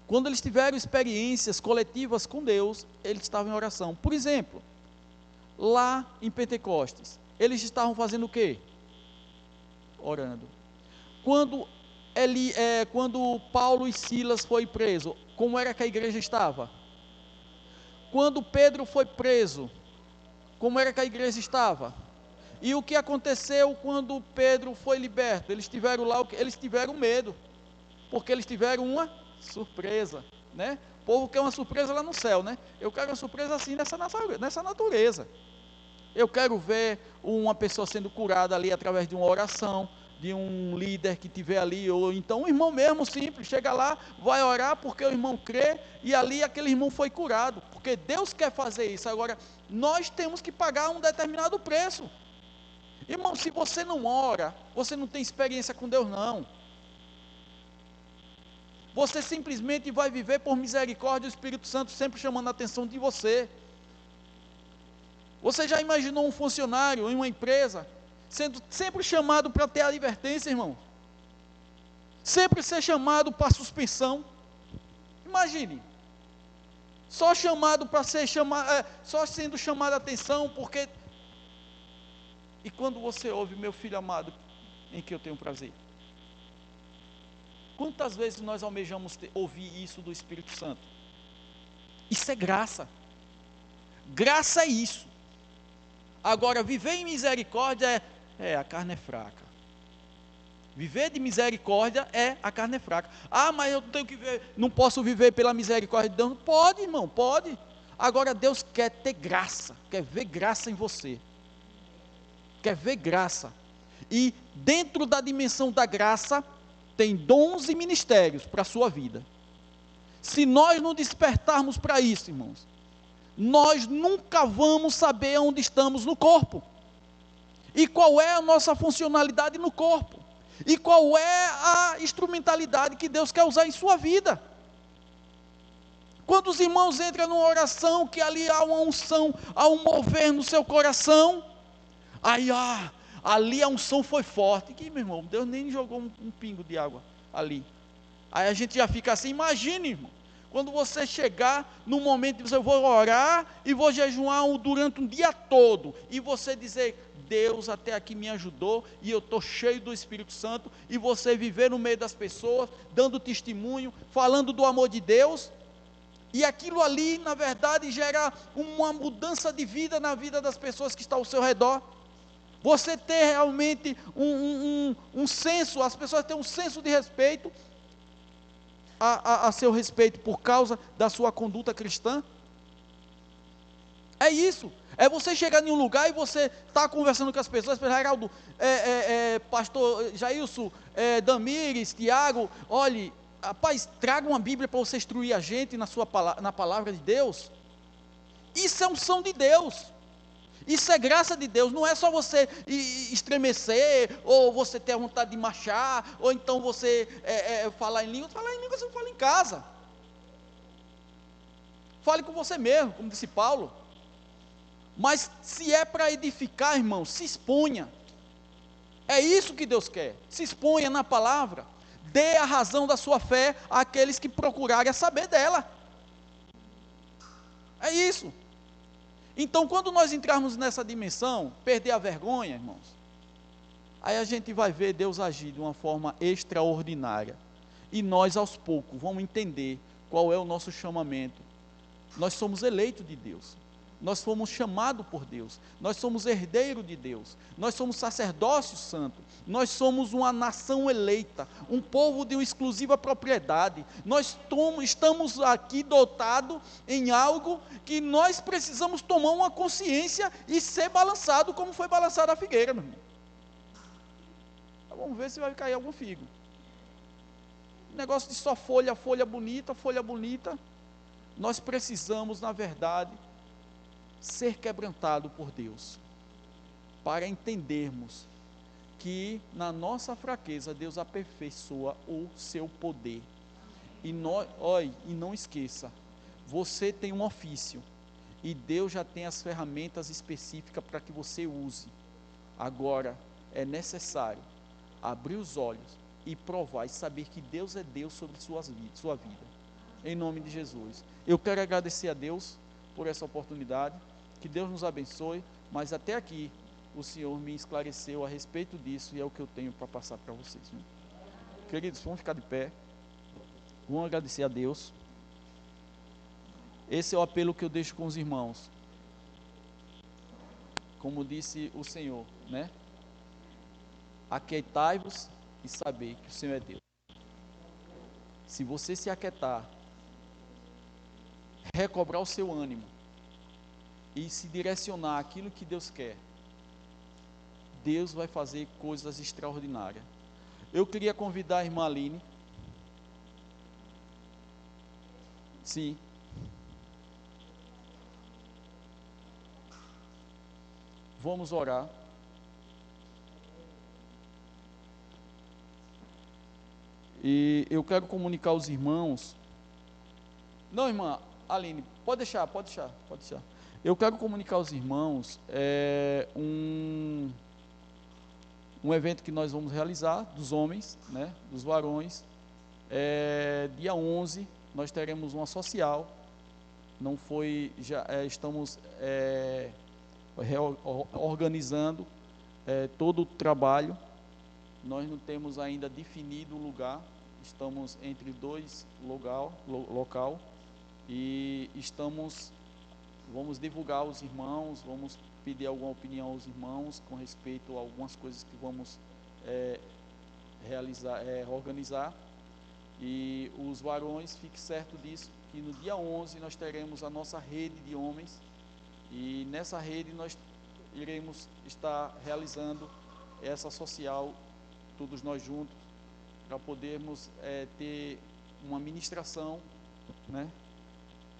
Quando eles tiveram experiências coletivas com Deus, eles estavam em oração. Por exemplo, lá em Pentecostes, eles estavam fazendo o quê? Orando. Quando Paulo e Silas foi preso, como era que a igreja estava? Quando Pedro foi preso, como era que a igreja estava? E o que aconteceu quando Pedro foi liberto? Eles tiveram lá, eles tiveram medo, porque eles tiveram uma surpresa, né? O povo quer uma surpresa lá no céu, né? Eu quero uma surpresa assim nessa natureza. Eu quero ver uma pessoa sendo curada ali através de uma oração, de um líder que tiver ali, ou então um irmão mesmo simples, chega lá, vai orar porque o irmão crê, e ali aquele irmão foi curado, porque Deus quer fazer isso. Agora, nós temos que pagar um determinado preço. Irmão, se você não ora, você não tem experiência com Deus não. Você simplesmente vai viver por misericórdia, o Espírito Santo sempre chamando a atenção de você. Você já imaginou um funcionário em uma empresa sendo sempre chamado para ter advertência, irmão? Sempre ser chamado para suspensão. Imagine, só chamado para ser chamado, só sendo chamado a atenção, porque... E quando você ouve, meu filho amado, em que eu tenho prazer? Quantas vezes nós almejamos ouvir isso do Espírito Santo? Isso é graça. Graça é isso. Agora, viver em misericórdia a carne é fraca. Viver de misericórdia a carne é fraca. Ah, mas eu tenho que não posso viver pela misericórdia de Deus. Pode, irmão, pode. Agora Deus quer ter graça, quer ver graça em você. Quer ver graça. E dentro da dimensão da graça, tem dons e ministérios para a sua vida. Se nós não despertarmos para isso, irmãos, nós nunca vamos saber onde estamos no corpo. E qual é a nossa funcionalidade no corpo. E qual é a instrumentalidade que Deus quer usar em sua vida. Quando os irmãos entram numa oração, que ali há uma unção, há um mover no seu coração, aí, ali a unção foi forte. Que, meu irmão, Deus nem jogou um pingo de água ali. Aí a gente já fica assim, imagine, irmão, quando você chegar no momento de dizer, eu vou orar e vou jejuar durante um dia todo, e você dizer, Deus até aqui me ajudou, e eu estou cheio do Espírito Santo, e você viver no meio das pessoas, dando testemunho, falando do amor de Deus, e aquilo ali, na verdade, gera uma mudança de vida na vida das pessoas que estão ao seu redor. Você ter realmente um senso, as pessoas têm um senso de respeito a seu respeito por causa da sua conduta cristã. É isso. É você chegar em um lugar e você está conversando com as pessoas, Geraldo, pastor Jailson, Damires, Tiago, olhe, rapaz, traga uma Bíblia para você instruir a gente na palavra de Deus. Isso é unção de Deus. Isso é graça de Deus, não é só você estremecer, ou você ter a vontade de marchar, ou então você falar em línguas você fala em casa. Fale com você mesmo, como disse Paulo. Mas se é para edificar, irmão, se exponha. É isso que Deus quer, se exponha na palavra. Dê a razão da sua fé àqueles que procurarem saber dela. É isso. Então, quando nós entrarmos nessa dimensão, perder a vergonha, irmãos, aí a gente vai ver Deus agir de uma forma extraordinária. E nós, aos poucos, vamos entender qual é o nosso chamamento. Nós somos eleitos de Deus. Nós fomos chamados por Deus. Nós somos herdeiros de Deus. Nós somos sacerdócio santo. Nós somos uma nação eleita, um povo de uma exclusiva propriedade. Nós estamos aqui dotados em algo que nós precisamos tomar uma consciência e ser balançado como foi balançada a figueira, meu irmão. Vamos ver se vai cair algum figo. Negócio de só folha bonita, folha bonita. Nós precisamos, na verdade, ser quebrantado por Deus, para entendermos que na nossa fraqueza Deus aperfeiçoa o seu poder. E não esqueça, você tem um ofício e Deus já tem as ferramentas específicas para que você use. Agora é necessário abrir os olhos e provar e saber que Deus é Deus sobre sua vida. Em nome de Jesus. Eu quero agradecer a Deus por essa oportunidade. Que Deus nos abençoe, mas até aqui o Senhor me esclareceu a respeito disso e é o que eu tenho para passar para vocês. Viu? Queridos, vamos ficar de pé, vamos agradecer a Deus. Esse é o apelo que eu deixo com os irmãos. Como disse o Senhor, né? Aquietai-vos e saber que o Senhor é Deus. Se você se aquietar, recobrar o seu ânimo, e se direcionar àquilo que Deus quer, Deus vai fazer coisas extraordinárias. Eu queria convidar a irmã Aline. Sim. Vamos orar. E eu quero comunicar aos irmãos. Não, irmã Aline, pode deixar. Eu quero comunicar aos irmãos um evento que nós vamos realizar, dos homens, né, dos varões. Dia 11, nós teremos uma social. Não foi, já estamos organizando todo o trabalho. Nós não temos ainda definido o lugar. Estamos entre dois local e vamos divulgar aos irmãos, vamos pedir alguma opinião aos irmãos com respeito a algumas coisas que vamos organizar. E os varões, fique certo disso, que no dia 11 nós teremos a nossa rede de homens, e nessa rede nós iremos estar realizando essa social, todos nós juntos, para podermos ter uma ministração, né?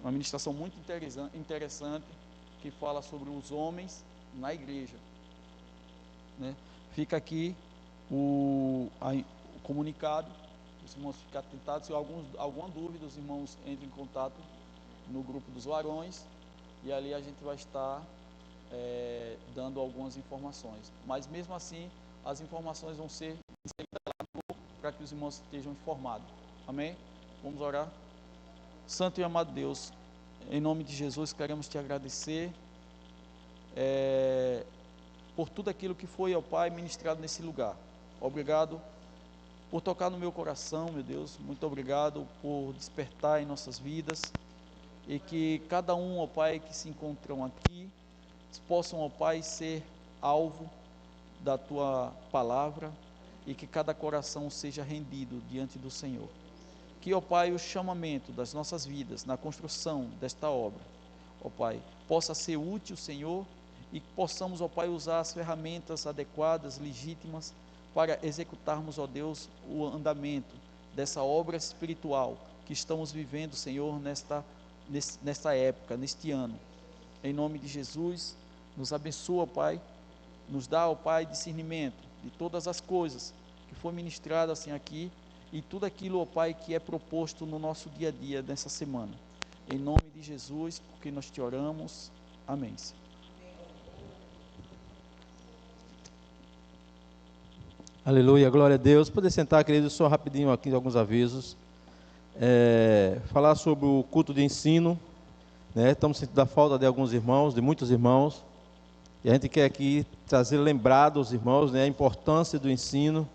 Uma ministração muito interessante, que fala sobre os homens na igreja, né? Fica aqui o comunicado, os irmãos fiquem atentados. Se alguma dúvida, os irmãos entrem em contato no grupo dos varões, e ali a gente vai estar dando algumas informações. Mas mesmo assim, as informações vão ser para que os irmãos estejam informados. Amém? Vamos orar. Santo e amado Deus, em nome de Jesus, queremos te agradecer por tudo aquilo que foi, ó Pai, ministrado nesse lugar. Obrigado por tocar no meu coração, meu Deus. Muito obrigado por despertar em nossas vidas, e que cada um, ó Pai, que se encontram aqui, possam, ó Pai, ser alvo da Tua palavra, e que cada coração seja rendido diante do Senhor. Que, ó Pai, o chamamento das nossas vidas na construção desta obra, ó Pai, possa ser útil, Senhor, e que possamos, ó Pai, usar as ferramentas adequadas, legítimas, para executarmos, ó Deus, o andamento dessa obra espiritual que estamos vivendo, Senhor, nesta época, neste ano. Em nome de Jesus, nos abençoa, Pai, nos dá, ó Pai, discernimento de todas as coisas que foi ministrado assim aqui, e tudo aquilo, ó Pai, que é proposto no nosso dia a dia nessa semana. Em nome de Jesus, porque nós te oramos. Amém. Aleluia, glória a Deus. Pode sentar, querido, só rapidinho aqui alguns avisos. Falar sobre o culto de ensino, né? Estamos sentindo a falta de alguns irmãos, de muitos irmãos, e a gente quer aqui trazer lembrado aos irmãos, né, a importância do ensino.